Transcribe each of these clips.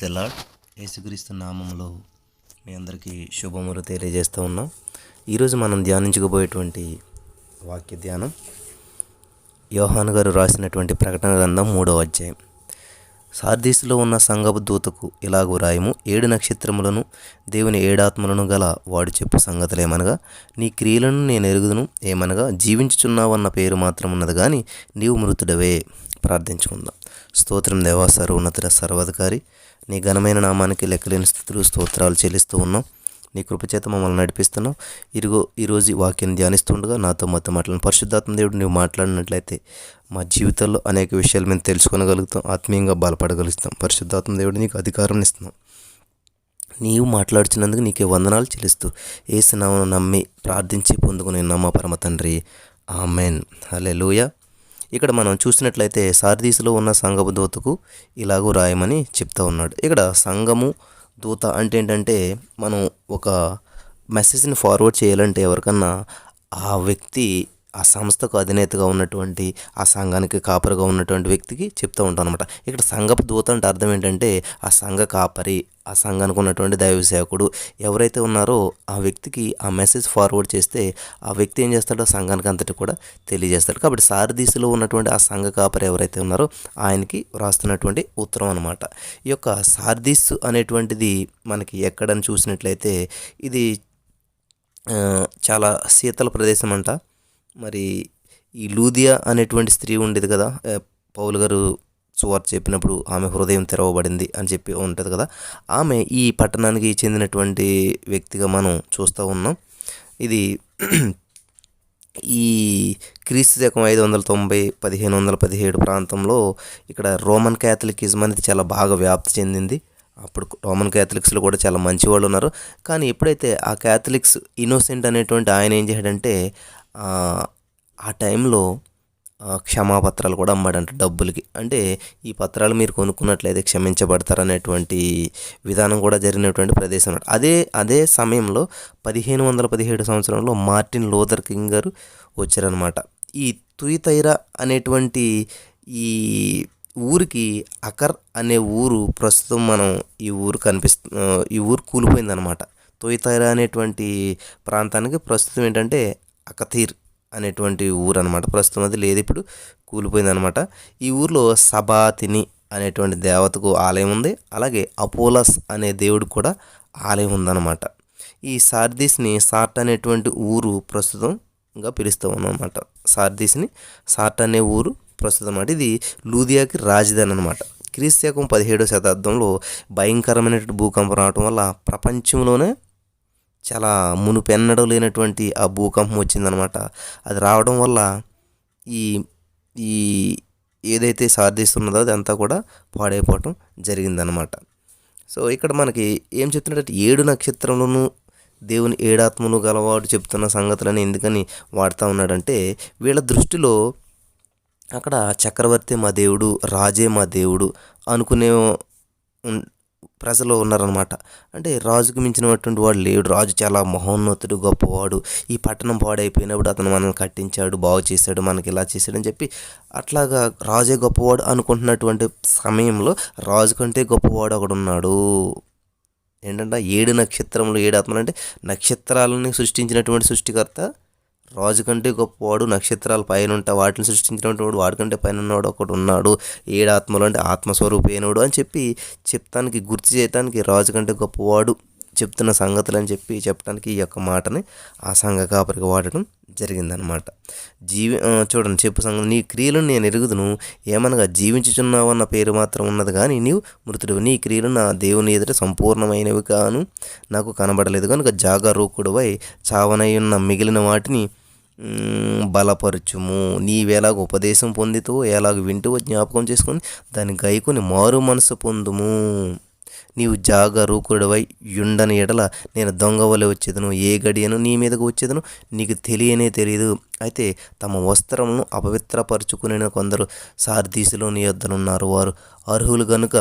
The lord. యేసుక్రీస్తు నామములో మీ అందరికీ శుభములు తెలియజేస్తూ ఉన్నాం. ఈరోజు మనం ధ్యానించకపోయేటువంటి వాక్య ధ్యానం యోహాను గారు రాసినటువంటి ప్రకటన గ్రంథం 3వ అధ్యాయం. సార్దీసులో ఉన్న సంఘపు దూతకు ఇలాగూ రాయము, 7 నక్షత్రములను దేవుని 7 ఆత్మలను గల వాడు చెప్పు సంగతులేమనగా, నీ క్రియలను నేను ఎరుగుదును. ఏమనగా, జీవించుచున్నావన్న పేరు మాత్రం ఉన్నది కానీ నీవు మృతుడవే. ప్రార్థించుకుందాం. స్తోత్రం దేవా, సర్వోన్నతుడ, సర్వాధికారి, నీ ఘనమైన నామానికి లెక్కలేని స్థుతులు స్తోత్రాలు చెల్లిస్తూ ఉన్నాం. నీ కృపచేత మమ్మల్ని నడిపిస్తున్నావు. ఈరోజు ఈ వాక్యాన్ని ధ్యానిస్తుండగా నాతో మొత్తం మాట్లాడిన పరిశుద్ధాత్మ దేవుడు నీవు మాట్లాడినట్లయితే మా జీవితంలో అనేక విషయాలు మేము తెలుసుకోగలుగుతాం, ఆత్మీయంగా బలపడగలుగుతాం. పరిశుద్ధాత్మ దేవుడు నీకు అధికారం ఇస్తున్నాం. నీవు మాట్లాడుచున్నందుకు నీకే వందనాలు చెల్లిస్తూ యేసు నామమున నమ్మి ప్రార్థించి పొందుకునే నమ్మ పరమ తండ్రి, ఆమెన్. హల్లెలూయా. ఇక్కడ మనం చూసినట్లయితే సార్దీసులో ఉన్న సంఘపు దూతకు ఇలాగూ రాయమని చెప్తా ఉన్నాడు. ఇక్కడ సంఘము దూత అంటే ఏంటంటే, మనం ఒక మెసేజ్ని ఫార్వర్డ్ చేయాలంటే ఎవరికన్నా ఆ వ్యక్తి ఆ సంస్థకు అధినేతగా ఉన్నటువంటి, ఆ సంఘానికి కాపరిగా ఉన్నటువంటి వ్యక్తికి చెప్తూ ఉంటాం అనమాట. ఇక్కడ సంఘపు దూత అంటే అర్థం ఏంటంటే, ఆ సంఘ కాపరి, ఆ సంఘానికి ఉన్నటువంటి దైవ సేవకుడు ఎవరైతే ఉన్నారో ఆ వ్యక్తికి ఆ మెసేజ్ ఫార్వర్డ్ చేస్తే ఆ వ్యక్తి ఏం చేస్తాడో సంఘానికి అంతటి కూడా తెలియజేస్తాడు. కాబట్టి సారదీసులో ఉన్నటువంటి ఆ సంఘ కాపరి ఎవరైతే ఉన్నారో ఆయనకి వ్రాస్తున్నటువంటి ఉత్తరం అనమాట. ఈ యొక్క సార్దీస్ అనేటువంటిది మనకి ఎక్కడని చూసినట్లయితే ఇది చాలా శీతల ప్రదేశం అంట. మరి ఈ లూదియా అనేటువంటి స్త్రీ ఉండేది కదా, పౌలు గారు సువార్త చెప్పినప్పుడు ఆమె హృదయం తెరవబడింది అని చెప్పి ఉంటుంది కదా, ఆమె ఈ పట్టణానికి చెందినటువంటి వ్యక్తిగా మనం చూస్తూ ఉన్నాం. ఇది ఈ క్రీస్తు శకం 590 1517 ప్రాంతంలో ఇక్కడ రోమన్ క్యాథలికిజం అనేది చాలా బాగా వ్యాప్తి చెందింది. అప్పుడు రోమన్ క్యాథలిక్స్లో కూడా చాలా మంచి వాళ్ళు ఉన్నారు. కానీ ఎప్పుడైతే ఆ క్యాథలిక్స్ ఇన్నోసెంట్ అనేటువంటి ఆయన ఏం చేశాడంటే, ఆ టైంలో క్షమాపత్రాలు కూడా అమ్మాడంట డబ్బులకి. అంటే ఈ పత్రాలు మీరు కొనుక్కున్నట్లయితే క్షమించబడతారనేటువంటి విధానం కూడా జరిగినటువంటి ప్రదేశం. అదే సమయంలో 1517 సంవత్సరంలో మార్టిన్ లూథర్ కింగ్ గారు వచ్చారనమాట. ఈ తుయితైరా అనేటువంటి ఈ ఊరికి అకర్ అనే ఊరు ప్రస్తుతం మనం ఈ ఊరు కూలిపోయిందనమాట. తుయితైరా అనేటువంటి ప్రాంతానికి ప్రస్తుతం ఏంటంటే అకతీర్ అనేటువంటి ఊరు అనమాట. ప్రస్తుతం అది లేదు, ఇప్పుడు కూలిపోయిందనమాట. ఈ ఊరిలో సబాతిని అనేటువంటి దేవతకు ఆలయం ఉంది. అలాగే అపోలస్ అనే దేవుడికి కూడా ఆలయం ఉందన్నమాట. ఈ సార్దీస్ని సార్ట్ అనేటువంటి ఊరు ప్రస్తుతంగా పిలుస్తూ ఉన్నమాట. సార్దీస్ని సార్ట్ అనే ఊరు ప్రస్తుతం అన్నమాట. ఇది లూదియాకి రాజధాని అనమాట. క్రీస్తు శకం 17వ శతాబ్దంలో భయంకరమైనటువంటి భూకంపం రావటం వల్ల ప్రపంచంలోనే చాలా మునుపెన్నడూ లేనటువంటి ఆ భూకంపం వచ్చిందనమాట. అది రావడం వల్ల ఈ ఏదైతే సార్దీస్ ఉన్నదో అదంతా కూడా పాడైపోవటం జరిగిందనమాట. సో ఇక్కడ మనకి ఏం చెప్తున్నట్టు 7 నక్షత్రములను దేవుని 7 ఆత్మలు గలవాడు చెప్తున్న సంగతులని ఎందుకని వాడుతూ ఉన్నాడంటే, వీళ్ళ దృష్టిలో అక్కడ చక్రవర్తి మా దేవుడు, రాజే మా దేవుడు అనుకునే ప్రజలు ఉన్నారనమాట. అంటే రాజుకు మించినటువంటి వాడు లేడు, రాజు చాలా మహోన్నతుడు, గొప్పవాడు, ఈ పట్టణం పాడైపోయినప్పుడు అతను మనల్ని కట్టించాడు, బాగు చేశాడు, మనకి ఇలా చేశాడని చెప్పి అట్లాగా రాజే గొప్పవాడు అనుకుంటున్నటువంటి సమయంలో రాజు కంటే గొప్పవాడు ఒకడున్నాడు. ఏంటంటే 7 నక్షత్రములు 7 ఆత్మలు అంటే నక్షత్రాలని సృష్టించినటువంటి సృష్టికర్త రాజు కంటే గొప్పవాడు, నక్షత్రాల పైన ఉంటా వాటిని సృష్టించినటువంటి వాడు వాడికంటే పైన ఉన్నవాడు ఒకడు ఉన్నాడు, 7 ఆత్మలు అంటే ఆత్మస్వరూపైనడు అని చెప్పి చెప్తానికి, గుర్తు చేయటానికి రాజు కంటే గొప్పవాడు చెప్తున్న సంగతులు అని చెప్పి చెప్పడానికి ఈ యొక్క మాటని ఆ సంఘ కాపరికి వాడటం జరిగిందనమాట. చూడండి, చెప్పు సంఘం, నీ క్రియలను నేను ఎరుగుదును. ఏమనగా, జీవించుచున్నావన్న పేరు మాత్రం ఉన్నది కానీ నీవు మృతుడు. నీ క్రియలు నా దేవుని ఎదుట సంపూర్ణమైనవి కాను నాకు కనబడలేదు కనుక జాగరూకుడువై చావనయున్న మిగిలిన వాటిని బలపరచుము. నీవెలాగ ఉపదేశం పొందితో ఎలాగ వింటువో జ్ఞాపకం చేసుకొని దాన్ని గైకొని మారు మనసు పొందుము. నీవు జాగరూకుడవై యుండని ఎడల నేను దొంగవలె వచ్చేదను, ఏ గడియను నీ మీదకు వచ్చేదను నీకు తెలియనే తెలియదు. అయితే తమ వస్త్రములను అపవిత్రపరుచుకునే కొందరు సార్దీసులో నీ యొద్దనున్నారు. వారు అర్హులు గనుక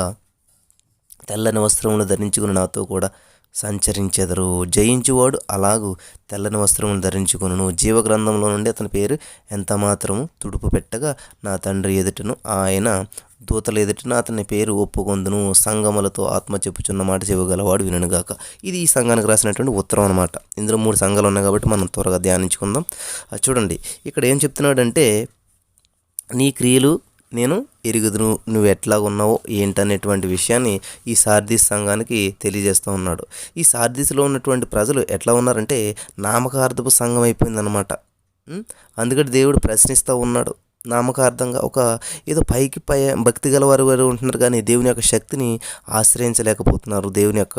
తెల్లని వస్త్రములు ధరించుకుని నాతో కూడా సంచరించెదరు. జయించువాడు అలాగూ తెల్లని వస్త్రమును ధరించుకొనును. జీవగ్రంథంలో నుండి అతని పేరు ఎంత మాత్రము తుడుపు పెట్టగా నా తండ్రి ఎదుటను ఆయన దూతల ఎదుటను అతని పేరు ఒప్పుకొందును. సంగములతో ఆత్మ చెప్పుచున్న మాట చెవిగలవాడు వినుగాక. ఇది ఈ సంఘానికి రాసినటువంటి ఉత్తరం అనమాట. ఇందులో 3 సంఘాలు ఉన్నాయి కాబట్టి మనం త్వరగా ధ్యానించుకుందాం. చూడండి ఇక్కడ ఏం చెప్తున్నాడంటే, నీ క్రియలు నేను ఎరుగుదును, నువ్వు ఎట్లా ఉన్నావో ఏంటనేటువంటి విషయాన్ని ఈ సార్దీస్ సంఘానికి తెలియజేస్తూ ఉన్నాడు. ఈ సార్దీస్లో ఉన్నటువంటి ప్రజలు ఎట్లా ఉన్నారంటే నామకార్థపు సంఘం అయిపోయిందనమాట. అందుకని దేవుడు ప్రశ్నిస్తూ ఉన్నాడు. నామకార్థంగా ఒక ఏదో పైకి భక్తి గల వారు ఉంటున్నారు, కానీ దేవుని యొక్క శక్తిని ఆశ్రయించలేకపోతున్నారు. దేవుని యొక్క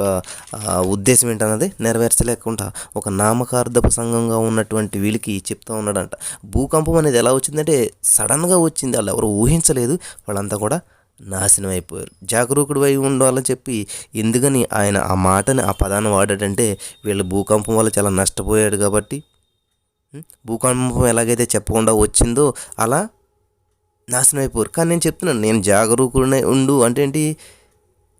ఉద్దేశం ఏంటన్నది నెరవేర్చలేకుండా ఒక నామకార్థపు సంఘంగా ఉన్నటువంటి వీళ్ళకి చెప్తూ ఉన్నాడంట. భూకంపం అనేది ఎలా వచ్చిందంటే సడన్గా వచ్చింది, వాళ్ళు ఎవరు ఊహించలేదు. వాళ్ళంతా కూడా నాశనం అయిపోయారు. జాగరూకుడు అయి ఉండాలని చెప్పి ఎందుకని ఆయన ఆ మాటని ఆ పదాన్ని వాడాడంటే, వీళ్ళు భూకంపం వల్ల చాలా నష్టపోయాడు కాబట్టి, భూకంపం ఎలాగైతే చెప్పకుండా వచ్చిందో అలా నాశనం అయిపోరు. కానీ నేను చెప్తున్నాను, నేను జాగరూకుడినే ఉండు అంటే ఏంటి,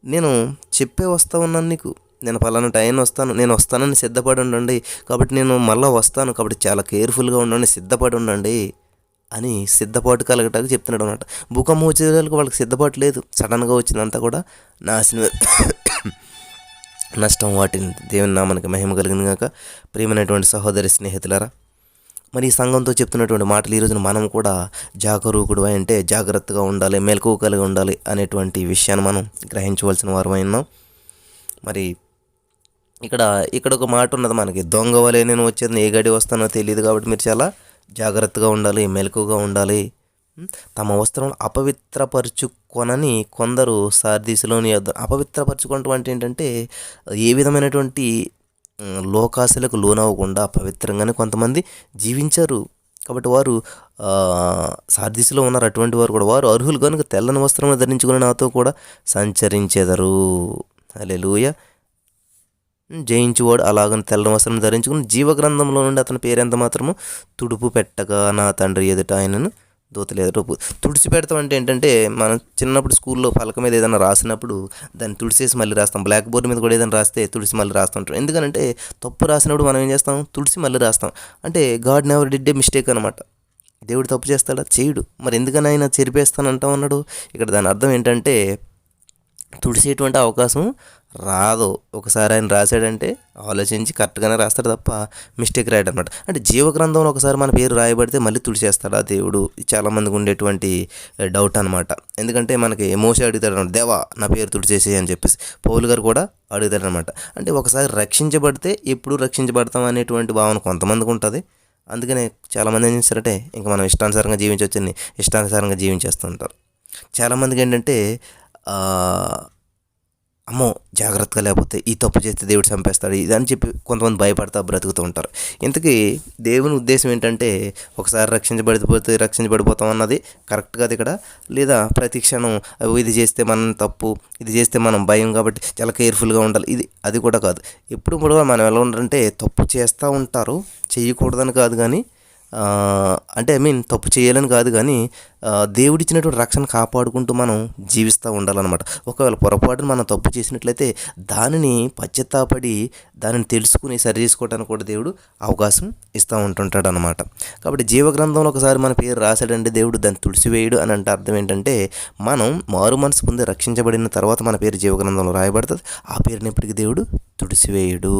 నేను చెప్పే వస్తూ ఉన్నాను నీకు, నేను పలానా టైం వస్తాను, నేను వస్తానని సిద్ధపడి ఉండండి, కాబట్టి నేను మళ్ళీ వస్తాను, కాబట్టి చాలా కేర్ఫుల్గా ఉండండి, సిద్ధపడి ఉండండి అని సిద్ధపాటు కలగటానికి చెప్తున్నాడు అనమాట. భూకంపం వచ్చేదానికి వాళ్ళకి సిద్ధపాటు లేదు, సడన్గా వచ్చిందంతా కూడా నాశనం నష్టం వాటిని. దేవుని నామానికి మహిమ కలిగిన గాక. ప్రియమైనటువంటి సహోదరి స్నేహితులారా, మరి ఈ సంఘంతో చెప్తున్నటువంటి మాటలు ఈ రోజున మనం కూడా జాగరూకుడు అంటే జాగ్రత్తగా ఉండాలి, మెలకువ కలిగి ఉండాలి అనేటువంటి విషయాన్ని మనం గ్రహించవలసిన వారమై ఉన్నాం. మరి ఇక్కడ ఒక మాట ఉన్నది మనకి, దొంగ వలె నేను వచ్చేది, ఏ గడి వస్తానో తెలియదు, కాబట్టి మీరు చాలా జాగ్రత్తగా ఉండాలి, మెలకువగా ఉండాలి. తమ వస్త్రం అపవిత్రపరుచుకొనని కొందరు సార్దీసులోని అపవిత్రపరచుకోవటం అంటే ఏంటంటే ఏ విధమైనటువంటి లోకాశలకు లోనవ్వకుండా పవిత్రంగానే కొంతమంది జీవించారు. కాబట్టి వారు సార్దీసులో ఉన్నారు. అటువంటి వారు కూడా వారు అర్హులు కనుక తెల్లని వస్త్రం ధరించుకుని నాతో కూడా సంచరించెదరు. హల్లెలూయా. జయించువాడు అలాగని తెల్లని వస్త్రం ధరించుకుని జీవగ్రంథంలో నుండి అతని పేరెంత మాత్రము తుడుపు పెట్టగా నా తండ్రి ఎదుట ఆయనను దూతలు ఎదురు తుడిచిపెడతాం అంటే ఏంటంటే, మనం చిన్నప్పుడు స్కూల్లో పలక మీద ఏదైనా రాసినప్పుడు దాన్ని తుడిసేసి మళ్ళీ రాస్తాం. బ్లాక్ బోర్డ్ మీద కూడా ఏదైనా రాస్తే తుడిసి మళ్ళీ రాస్తుంటాం. ఎందుకంటే తప్పు రాసినప్పుడు మనం ఏం చేస్తాం, తుడిసి మళ్ళీ రాస్తాం. అంటే God never did a mistake అనమాట. దేవుడు తప్పు చేస్తాడా? చేయడు. మరి ఎందుకని ఆయన చెరిపేస్తానంటా ఉన్నాడు? ఇక్కడ దాని అర్థం ఏంటంటే తుడిసేటువంటి అవకాశం రాదు. ఒకసారి ఆయన రాశాడంటే ఆలోచించి కరెక్ట్గానే రాస్తాడు తప్ప మిస్టేక్ రాయడం అనమాట. అంటే జీవగ్రంథంలో ఒకసారి మన పేరు రాయబడితే మళ్ళీ తుడిచేస్తాడా దేవుడు? చాలామందికి ఉండేటువంటి డౌట్ అనమాట. ఎందుకంటే మనకి మోసే అడుగుతాడు అనమాట, దేవా నా పేరు తుడిచేసి అని చెప్పేసి. పౌలు గారు కూడా అడుగుతాడు అనమాట. అంటే ఒకసారి రక్షించబడితే ఎప్పుడు రక్షించబడతాం అనేటువంటి భావన కొంతమందికి ఉంటుంది. అందుకనే చాలామంది ఏం చేస్తారంటే ఇంకా మనం ఇష్టానుసారంగా జీవించవచ్చని ఇష్టానుసారంగా జీవించేస్తుంటారు. చాలామందికి ఏంటంటే అమ్మో జాగ్రత్తగా లేకపోతే ఈ తప్పు చేస్తే దేవుడు చంపేస్తాడు ఇది అని చెప్పి కొంతమంది భయపడతా బ్రతుకుతూ ఉంటారు. ఇంతకీ దేవుని ఉద్దేశం ఏంటంటే ఒకసారి రక్షించబడిపోతాం అన్నది కరెక్ట్ కాదు ఇక్కడ. లేదా ప్రతి క్షణం ఇది చేస్తే మనం తప్పు, ఇది చేస్తే మనం భయం కాబట్టి చాలా కేర్ఫుల్గా ఉండాలి, అది కూడా కాదు. ఎప్పుడు కూడా మనం ఎలా ఉండాలంటే తప్పు చేస్తూ ఉంటారు, చేయకూడదని కాదు, కానీ అంటే తప్పు చేయాలని కాదు, కానీ దేవుడిచ్చినటువంటి రక్షణ కాపాడుకుంటూ మనం జీవిస్తూ ఉండాలన్నమాట. ఒకవేళ పొరపాటున మనం తప్పు చేసినట్లయితే దానిని పశ్చాత్తాపడి దానిని తెలుసుకుని సరి చేసుకోవడానికి కూడా దేవుడు అవకాశం ఇస్తూ ఉంటుంటాడు అనమాట. కాబట్టి జీవగ్రంథంలో ఒకసారి మన పేరు రాశాడంటే దేవుడు దాన్ని తుడిసివేయడు అని అంటే అర్థం ఏంటంటే, మనం మారు మనసు పొంది రక్షించబడిన తర్వాత మన పేరు జీవగ్రంథంలో రాయబడుతుంది. ఆ పేరుని ఎప్పటికీ దేవుడు తుడిసివేయడు.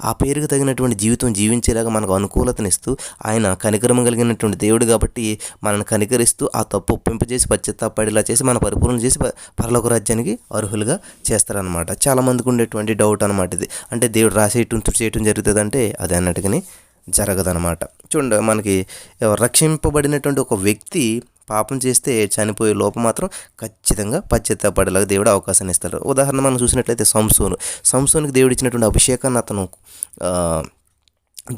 ఆ పేరుకు తగినటువంటి జీవితం జీవించేలాగా మనకు అనుకూలతనిస్తూ ఆయన కనికరం కలిగినటువంటి దేవుడు కాబట్టి మనల్ని కనికరిస్తూ ఆ తప్పు ఒప్పింపజేసి పశ్చాత్తాపడేలా చేసి మన పరిపూర్ణ చేసి పరలోక రాజ్యానికి అర్హులుగా చేస్తారనమాట. చాలామందికి ఉండేటువంటి డౌట్ అనమాట ఇది. అంటే దేవుడు రాసేయటం తుడిచేయటం జరుగుతుంది అంటే అది అన్నట్టుగానే జరగదనమాట. చూడండి, మనకి రక్షింపబడినటువంటి ఒక వ్యక్తి పాపం చేస్తే చనిపోయే లోపం మాత్రం ఖచ్చితంగా పశ్చాత్తాపడేలాగా దేవుడు అవకాశాన్ని ఇస్తాడు. ఉదాహరణ మనం చూసినట్లయితే సంసోనుకి దేవుడు ఇచ్చినటువంటి అభిషేకాన్ని అతను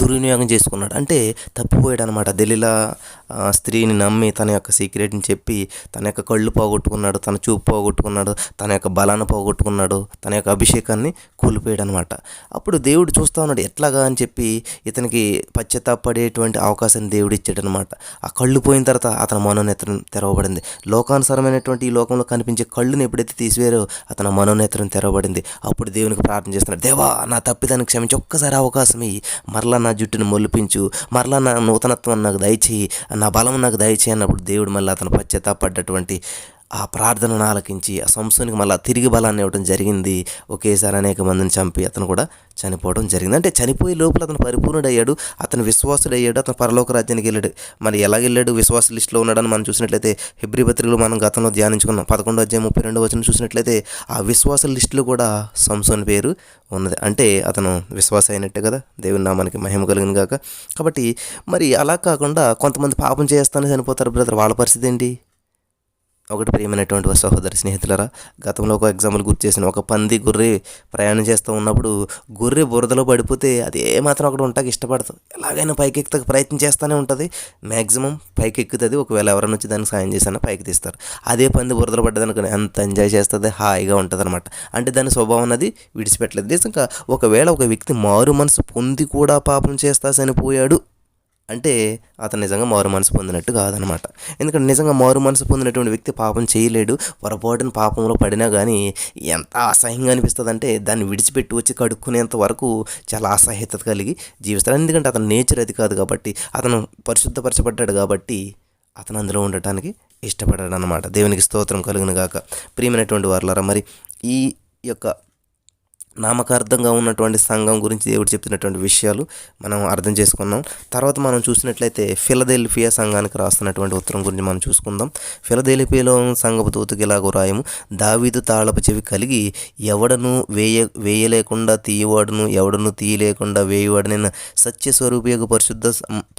దుర్వినియోగం చేసుకున్నాడు. అంటే తప్పిపోయాడు అనమాట. దెలీలా స్త్రీని నమ్మి తన యొక్క సీక్రెట్ని చెప్పి తన యొక్క కళ్ళు పోగొట్టుకున్నాడు, తన చూపు పోగొట్టుకున్నాడు, తన యొక్క బలాన్ని పోగొట్టుకున్నాడు, తన యొక్క అభిషేకాన్ని కోల్పోయాడు అనమాట. అప్పుడు దేవుడు చూస్తూ ఉన్నాడు ఎట్లాగా అని చెప్పి ఇతనికి పశ్చాత్తాపడేటువంటి అవకాశాన్ని దేవుడు ఇచ్చాడు అనమాట. ఆ కళ్ళు పోయిన తర్వాత అతని మనోనేత్రం తెరవబడింది. లోకానుసారమైనటువంటి ఈ లోకంలో కనిపించే కళ్ళుని ఎప్పుడైతే తీసివేరో అతని మనోనేత్రం తెరవబడింది. అప్పుడు దేవునికి ప్రార్థన చేస్తున్నాడు, దేవా నా తప్పిదాన్ని క్షమించి ఒక్కసారి అవకాశం ఇయ్యి, మరలా నా జుట్టును మొలిపించు, మరలా నా నూతనత్వం నాకు దయచేయి, నా బలం నాకు దయచేయి అన్నప్పుడు దేవుడు మళ్ళీ అతను పశ్చాత్తాపడ్డటువంటి ఆ ప్రార్థనను ఆలకించి ఆ సంసోనికి మళ్ళీ తిరిగి బలాన్ని ఇవ్వడం జరిగింది. ఒకేసారి అనేక మందిని చంపి అతను కూడా చనిపోవడం జరిగింది. అంటే చనిపోయే లోపల అతను పరిపూర్ణుడయ్యాడు, అతను విశ్వాసుడయ్యాడు, అతను పరలోక రాజ్యానికి వెళ్ళాడు. మరి ఎలాగెళ్ళాడు? విశ్వాస లిస్టులో ఉన్నాడని మనం చూసినట్లయితే హెబ్రీ పత్రికలో మనం గతంలో ధ్యానించుకున్నాం. 11:32 చూసినట్లయితే ఆ విశ్వాస లిస్టులో కూడా సంసోన్ పేరు ఉన్నది. అంటే అతను విశ్వాస అయినట్టే కదా, దేవుని నామానికి మహిమ కలిగిన గాక. కాబట్టి మరి అలా కాకుండా కొంతమంది పాపం చేస్తానే చనిపోతారు బ్రదర్, వాళ్ళ పరిస్థితి ఏంటి? ఒకటి ప్రియమైనటువంటి సహోదరి స్నేహితులరా, గతంలో ఒక ఎగ్జాంపుల్ గుర్తు చేసిన, ఒక పంది గొర్రె ప్రయాణం చేస్తూ ఉన్నప్పుడు గొర్రె బురదలో పడిపోతే అది ఏమాత్రం అక్కడ ఉంటాకి ఇష్టపడదు, ఎలాగైనా పైకి ఎక్కుతాక ప్రయత్నం చేస్తూనే ఉంటుంది, మ్యాక్సిమం పైకి ఎక్కుతుంది. ఒకవేళ ఎవరైనా వచ్చి దానికి సాయం చేసినా పైకి తీస్తారు. అదే పంది బురదలో పడ్డదనుకుని ఎంత ఎంజాయ్ చేస్తుంది, హాయిగా ఉంటుంది అనమాట. అంటే దాని స్వభావం అనేది విడిచిపెట్టలేదు. నిజంగా ఒకవేళ ఒక వ్యక్తి మారు మనసు పొంది కూడా పాపం చేస్తా చనిపోయాడు అంటే అతను నిజంగా మారు మనసు పొందినట్టు కాదనమాట. ఎందుకంటే నిజంగా మారు మనసు పొందినటువంటి వ్యక్తి పాపం చేయలేడు. పొరపాటున పాపంలో పడినా కానీ ఎంత అసహ్యంగా అనిపిస్తుంది అంటే దాన్ని విడిచిపెట్టి వచ్చి కడుక్కునేంత వరకు చాలా అసహ్యత కలిగి జీవిస్తాడు. ఎందుకంటే అతని నేచర్ అది కాదు కాబట్టి, అతను పరిశుద్ధపరచబడ్డాడు కాబట్టి అతను అందులో ఉండటానికి ఇష్టపడ్డాడు అనమాట. దేవునికి స్తోత్రం కలుగును గాక. ప్రియమైనటువంటి వారులారా, మరి ఈ యొక్క నామకార్థంగా ఉన్నటువంటి సంఘం గురించి దేవుడు చెప్తున్నటువంటి విషయాలు మనం అర్థం చేసుకున్నాం. తర్వాత మనం చూసినట్లయితే ఫిలదెల్ఫియా సంఘానికి రాస్తున్నటువంటి ఉత్తరం గురించి మనం చూసుకుందాం. ఫిలదెల్ఫియాలో సంఘపు దూతకి ఇలాగ రాయము, దావీదు తాళపు చెవి కలిగి ఎవడను వేయలేకుండా తీయవాడును, ఎవడను తీయలేకుండా వేయవాడునైన సత్యస్వరూపియకు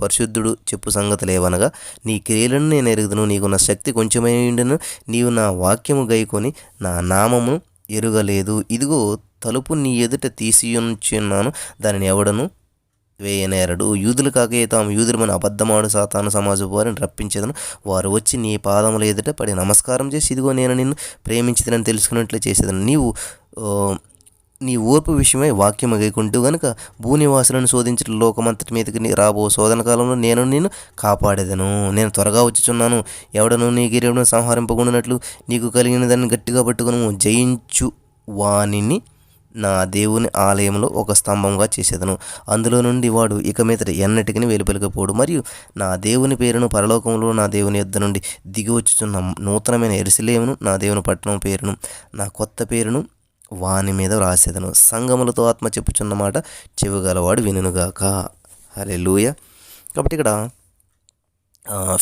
పరిశుద్ధుడు చెప్పు సంగతులేవనగా, నీ క్రియలను నేను ఎరుగుదును, నీకు నా శక్తి కొంచెమైండును, నీవు నా వాక్యము గైకొని నా నామము ఎరుగలేదు. ఇదిగో తలుపు నీ ఎదుట తీసియుంచున్నాను, దానిని ఎవడను వేయనేరడు. యూదులు కాకే తాము యూదులమని అబద్ధమాడు సాతాను సమాజపు వారిని రప్పించేదను. వారు వచ్చి నీ పాదముల ఎదుట పడి నమస్కారం చేసి, ఇదిగో నేను నిన్ను ప్రేమించదని తెలుసుకున్నట్లు చేసేదను. నీ ఓర్పు విషయమై వాక్యము గైకుంటూ గనుక భూనివాసులను శోధించిన లోకమంతటి మీదకి రాబో శోధన కాలంలో నేను నిన్ను కాపాడేదను. నేను త్వరగా వచ్చుచున్నాను. ఎవడను నీ గిరియను సంహరింపకుండానట్లు నీకు కలిగిన దాన్ని గట్టిగా పట్టుకును. జయించు వానిని నా దేవుని ఆలయంలో ఒక స్తంభంగా చేసేదను. అందులో నుండి వాడు ఇక మీదట ఎన్నటికీ వెలుపలికపోడు. మరియు నా దేవుని పేరును పరలోకంలో నా దేవుని యొద్ద నుండి దిగి వచ్చుచున్న నూతనమైన యెరూషలేమును, నా దేవుని పట్టణం పేరును, నా కొత్త పేరును వాని మీద రాసేదను. సంగములతో ఆత్మ చెప్పుచున్నమాట చెవిగలవాడు వినుగాక. హల్లెలూయా. కాబట్టి ఇక్కడ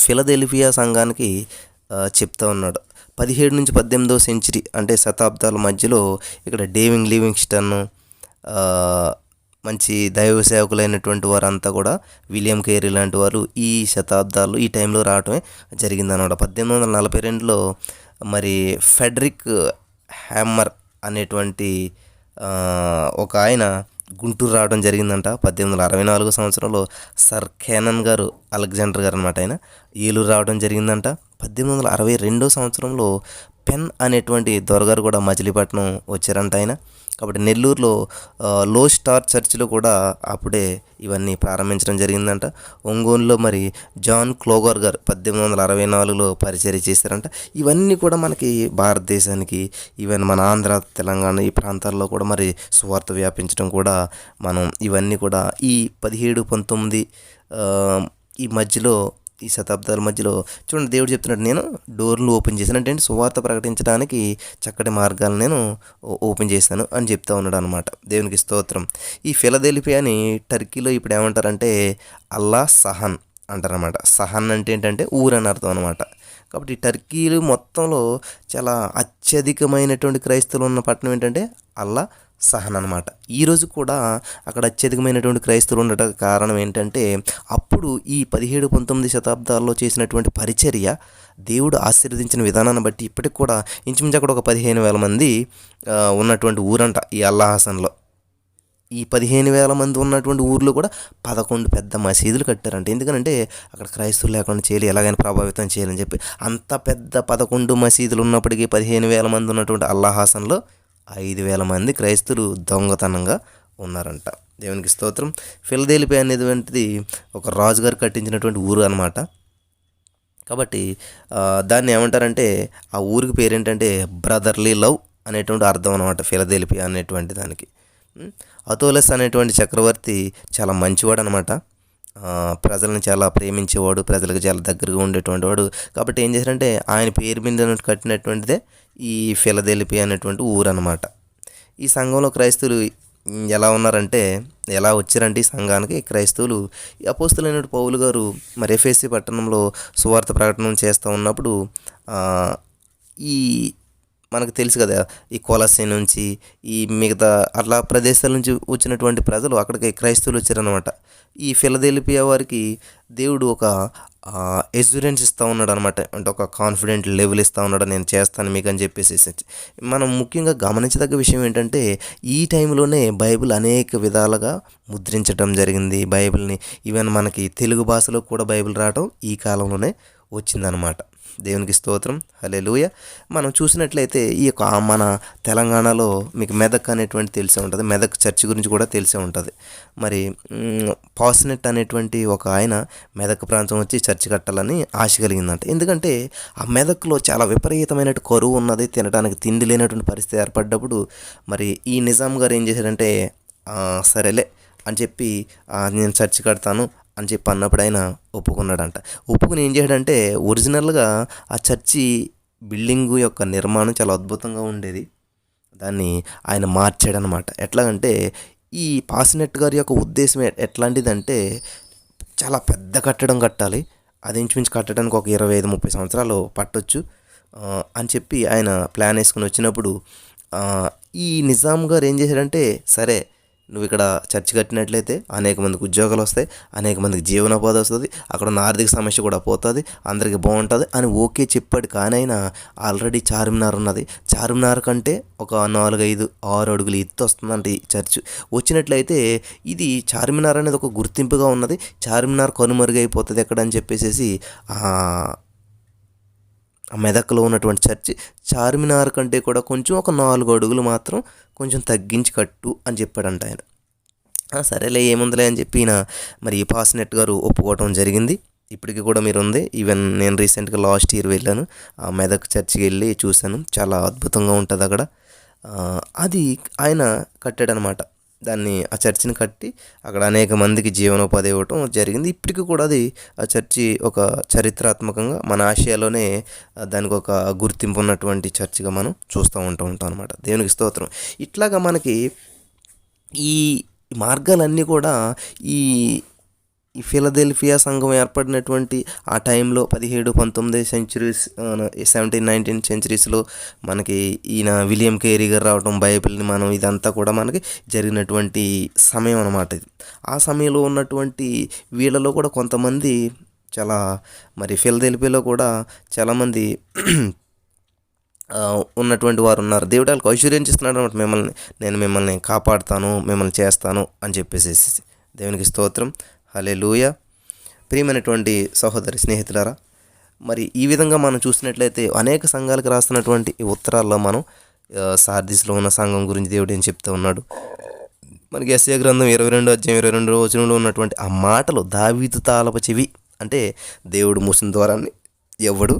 ఫిలదెల్ఫియా సంఘానికి చెప్తా ఉన్నాడు. 17 నుంచి 18వ సెంచరీ అంటే శతాబ్దాల మధ్యలో ఇక్కడ డేవిడ్ లివింగ్స్టన్, మంచి దైవ సేవకులైనటువంటి వారంతా కూడా, విలియం కేరీ లాంటి వారు ఈ శతాబ్దాల్లో ఈ టైంలో రావటమే జరిగిందన్నమాట. 1842లో మరి ఫెడరిక్ హ్యామర్ అనేటువంటి ఒక ఆయన గుంటూరు రావడం జరిగిందంట. 1864 సంవత్సరంలో సర్ కెనన్ గారు, అలెగ్జాండర్ గారు అనమాట, ఆయన ఏలూరు రావడం జరిగిందంట. 1862 సంవత్సరంలో పెన్ అనేటువంటి దొరగారు కూడా మచిలీపట్నం వచ్చారంట ఆయన. కాబట్టి నెల్లూరులో లో స్టార్ చర్చిలో కూడా అప్పుడే ఇవన్నీ ప్రారంభించడం జరిగిందంట. ఒంగోలులో మరి జాన్ క్లోగర్ గారు 1864లో పరిచర్య చేశారంట. ఇవన్నీ కూడా మనకి భారతదేశానికి, ఈవెన్ మన ఆంధ్ర, తెలంగాణ ఈ ప్రాంతాల్లో కూడా మరి సువార్త వ్యాపించడం కూడా మనం ఇవన్నీ కూడా ఈ 17, 19 ఈ మధ్యలో, ఈ శతాబ్దాల మధ్యలో చూడండి, దేవుడు చెప్తున్నాడు నేను డోర్లు ఓపెన్ చేశాను అంటే సువార్త ప్రకటించడానికి చక్కటి మార్గాలను నేను ఓపెన్ చేశాను అని చెప్తా ఉన్నాడు అనమాట. దేవునికి స్తోత్రం. ఈ ఫిలదెల్ఫియాని టర్కీలో ఇప్పుడు ఏమంటారంటే అల్లా సహన్ అంటారనమాట. సహన్ అంటే ఏంటంటే ఊరని అర్థం అనమాట. కాబట్టి టర్కీలు మొత్తంలో చాలా అత్యధికమైనటువంటి క్రైస్తవులు ఉన్న పట్టణం ఏంటంటే అల్లా సహన్ అనమాట. ఈరోజు కూడా అక్కడ అత్యధికమైనటువంటి క్రైస్తవులు ఉండటానికి కారణం ఏంటంటే అప్పుడు ఈ 17, 19 శతాబ్దాల్లో చేసినటువంటి పరిచర్య దేవుడు ఆశీర్వదించిన విధానాన్ని బట్టి ఇప్పటికి కూడా ఇంచుమించు అక్కడ ఒక 15,000 మంది ఉన్నటువంటి ఊరంట ఈ అల్లా హసన్లో. ఈ 15,000 మంది ఉన్నటువంటి ఊర్లో కూడా 11 పెద్ద మసీదులు కట్టారంట. ఎందుకనంటే అక్కడ క్రైస్తవులు లేకుండా చేయాలి, ఎలాగైనా ప్రభావితం చేయాలని చెప్పి. అంత పెద్ద 11 మసీదులు ఉన్నప్పటికీ 15,000 మంది ఉన్నటువంటి అల్లాహాసన్లో 5,000 మంది క్రైస్తవులు దొంగతనంగా ఉన్నారంట. దేవునికి స్తోత్రం. ఫిలదెల్ఫియా అనేటువంటిది ఒక రాజుగారు కట్టించినటువంటి ఊరు అనమాట. కాబట్టి దాన్ని ఏమంటారంటే ఆ ఊరికి పేరేంటంటే బ్రదర్లీ లవ్ అనేటువంటి అర్థం అనమాట ఫిలదెల్ఫియా అనేటువంటి దానికి. అతోలస్ అనేటువంటి చక్రవర్తి చాలా మంచివాడు అనమాట. ప్రజలను చాలా ప్రేమించేవాడు, ప్రజలకు చాలా దగ్గరగా ఉండేటువంటి వాడు. కాబట్టి ఏం చేశారంటే ఆయన పేరు మీద కట్టినటువంటిదే ఈ ఫిలదెల్ఫియా అనేటువంటి ఊరు అనమాట. ఈ సంఘంలో క్రైస్తవులు ఎలా ఉన్నారంటే, ఎలా వచ్చారంటే ఈ సంఘానికి క్రైస్తవులు, ఈ అపోస్తులైన పౌలు గారు మరి ఎఫెసీ పట్టణంలో సువార్త ప్రకటన చేస్తూ ఉన్నప్పుడు ఈ మనకు తెలుసు కదా, ఈ కొలస్సీ నుంచి ఈ మిగతా అట్లా ప్రదేశాల నుంచి వచ్చినటువంటి ప్రజలు అక్కడికి క్రైస్తవులు వచ్చారనమాట. ఈ ఫిలదెల్ఫియా వారికి దేవుడు ఒక ఎస్యూరెన్స్ ఇస్తూ ఉన్నాడు అనమాట. అంటే ఒక కాన్ఫిడెంట్ లెవెల్ ఇస్తూ ఉన్నాడు, నేను చేస్తాను మీకు అని చెప్పేసి. మనం ముఖ్యంగా గమనించదగ్గ విషయం ఏంటంటే ఈ టైంలోనే బైబిల్ అనేక విధాలుగా ముద్రించడం జరిగింది. బైబిల్ని ఈవెన్ మనకి తెలుగు భాషలో కూడా బైబిల్ రావడం ఈ కాలంలోనే వచ్చిందనమాట. దేవునికి స్తోత్రం, హల్లెలూయ. మనం చూసినట్లయితే ఈ యొక్క మన తెలంగాణలో మీకు మెదక్ అనేటువంటి తెలిసే ఉంటుంది, మెదక్ చర్చ్ గురించి కూడా తెలిసే ఉంటుంది. మరి పాస్నెట్ అనేటువంటి ఒక ఆయన మెదక్ ప్రాంతం వచ్చి చర్చ్ కట్టాలని ఆశ కలిగిందంట. ఎందుకంటే ఆ మెదక్లో చాలా విపరీతమైన కరువు ఉన్నది, తినడానికి తిండి లేనటువంటి పరిస్థితి ఏర్పడ్డప్పుడు మరి ఈ నిజాం గారు ఏం చేశారంటే సరేలే అని చెప్పి నేను చర్చ్ కడతాను అని చెప్పి అన్నప్పుడు ఆయన ఒప్పుకున్నాడంట. ఒప్పుకుని ఏం చేయడంటే ఒరిజినల్గా ఆ చర్చి బిల్డింగు యొక్క నిర్మాణం చాలా అద్భుతంగా ఉండేది, దాన్ని ఆయన మార్చాడనమాట. ఎట్లాగంటే ఈ పాసినెట్ గారి యొక్క ఉద్దేశం ఎట్లాంటిదంటే చాలా పెద్ద కట్టడం కట్టాలి, అది ఇంచుమించు కట్టడానికి ఒక 25-30 సంవత్సరాలు పట్టొచ్చు అని చెప్పి ఆయన ప్లాన్ వేసుకుని వచ్చినప్పుడు ఈ నిజాం గారు ఏం చేశాడంటే, సరే నువ్వు ఇక్కడ చర్చ్ కట్టినట్లయితే అనేక మందికి ఉద్యోగాలు వస్తాయి, అనేక మందికి జీవనోపాధి వస్తుంది, అక్కడ ఉన్న ఆర్థిక సమస్య కూడా పోతుంది, అందరికీ బాగుంటుంది అని ఓకే చెప్పాడు. కానీ ఆయన ఆల్రెడీ చార్మినార్ ఉన్నది, చార్మినార్ కంటే ఒక 4-5-6 అడుగులు ఎత్తు వస్తుందంటే ఈ చర్చ్. వచ్చినట్లయితే ఇది చార్మినార్ అనేది ఒక గుర్తింపుగా ఉన్నది, చార్మినార్ కనుమరుగైపోతుంది ఎక్కడ అని చెప్పేసి ఆ మెదక్లో ఉన్నటువంటి చర్చి చార్మినార్ కంటే కూడా కొంచెం ఒక 4 అడుగులు మాత్రం కొంచెం తగ్గించి కట్టు అని చెప్పాడంట ఆయన. సరేలే ఏముందిలే అని చెప్పి మరి ఈ పాస్నెట్ గారు ఒప్పుకోవటం జరిగింది. ఇప్పటికీ కూడా మీరు ఉంది. ఈవెన్ నేను రీసెంట్గా లాస్ట్ ఇయర్ వెళ్ళాను, ఆ మెదక్ చర్చికి వెళ్ళి చూశాను, చాలా అద్భుతంగా ఉంటుంది అక్కడ. అది ఆయన కట్టాడనమాట. దాన్ని ఆ చర్చిని కట్టి అక్కడ అనేక మందికి జీవనోపాధి ఇవ్వటం జరిగింది. ఇప్పటికీ కూడా అది ఆ చర్చి ఒక చరిత్రాత్మకంగా మన ఆసియాలోనే దానికి ఒక గుర్తింపు ఉన్నటువంటి చర్చిగా మనం చూస్తూ ఉంటాం అనమాట. దేవునికి స్తోత్రం. ఇట్లాగా మనకి ఈ మార్గాలన్నీ కూడా ఈ ఫిలదెల్ఫియా సంఘం ఏర్పడినటువంటి ఆ టైంలో 17-19 సెంచురీస్, 17-19 సెంచురీస్లో మనకి ఈయన విలియం కేరీ గారు రావడం, బైబిల్ని మనం ఇదంతా కూడా మనకి జరిగినటువంటి సమయం అన్నమాట ఇది. ఆ సమయంలో ఉన్నటువంటి వీళ్ళలో కూడా కొంతమంది చాలా మరి ఫిలదెల్ఫియాలో కూడా చాలామంది ఉన్నటువంటి వారు ఉన్నారు. దేవుడు వాళ్ళకి ఐశ్వర్యం ఇస్తున్నాడు అనమాట, నేను మిమ్మల్ని కాపాడుతాను, మిమ్మల్ని చేస్తాను అని చెప్పేసి. దేవునికి స్తోత్రం, హల్లెలూయా. ప్రియమైనటువంటి సహోదరి స్నేహితులారా, మరి ఈ విధంగా మనం చూసినట్లయితే అనేక సంఘాలకు రాస్తున్నటువంటి ఈ ఉత్తరాల్లో మనం సార్దీస్లో ఉన్న సంఘం గురించి దేవుడు ఏం చెప్తూ ఉన్నాడు. మనకి యెషయా గ్రంథం 22:22 ఉన్నటువంటి ఆ మాటలు, దావీదు తాళపు చెవి అంటే దేవుడు మూసిన ద్వారాన్ని ఎవడు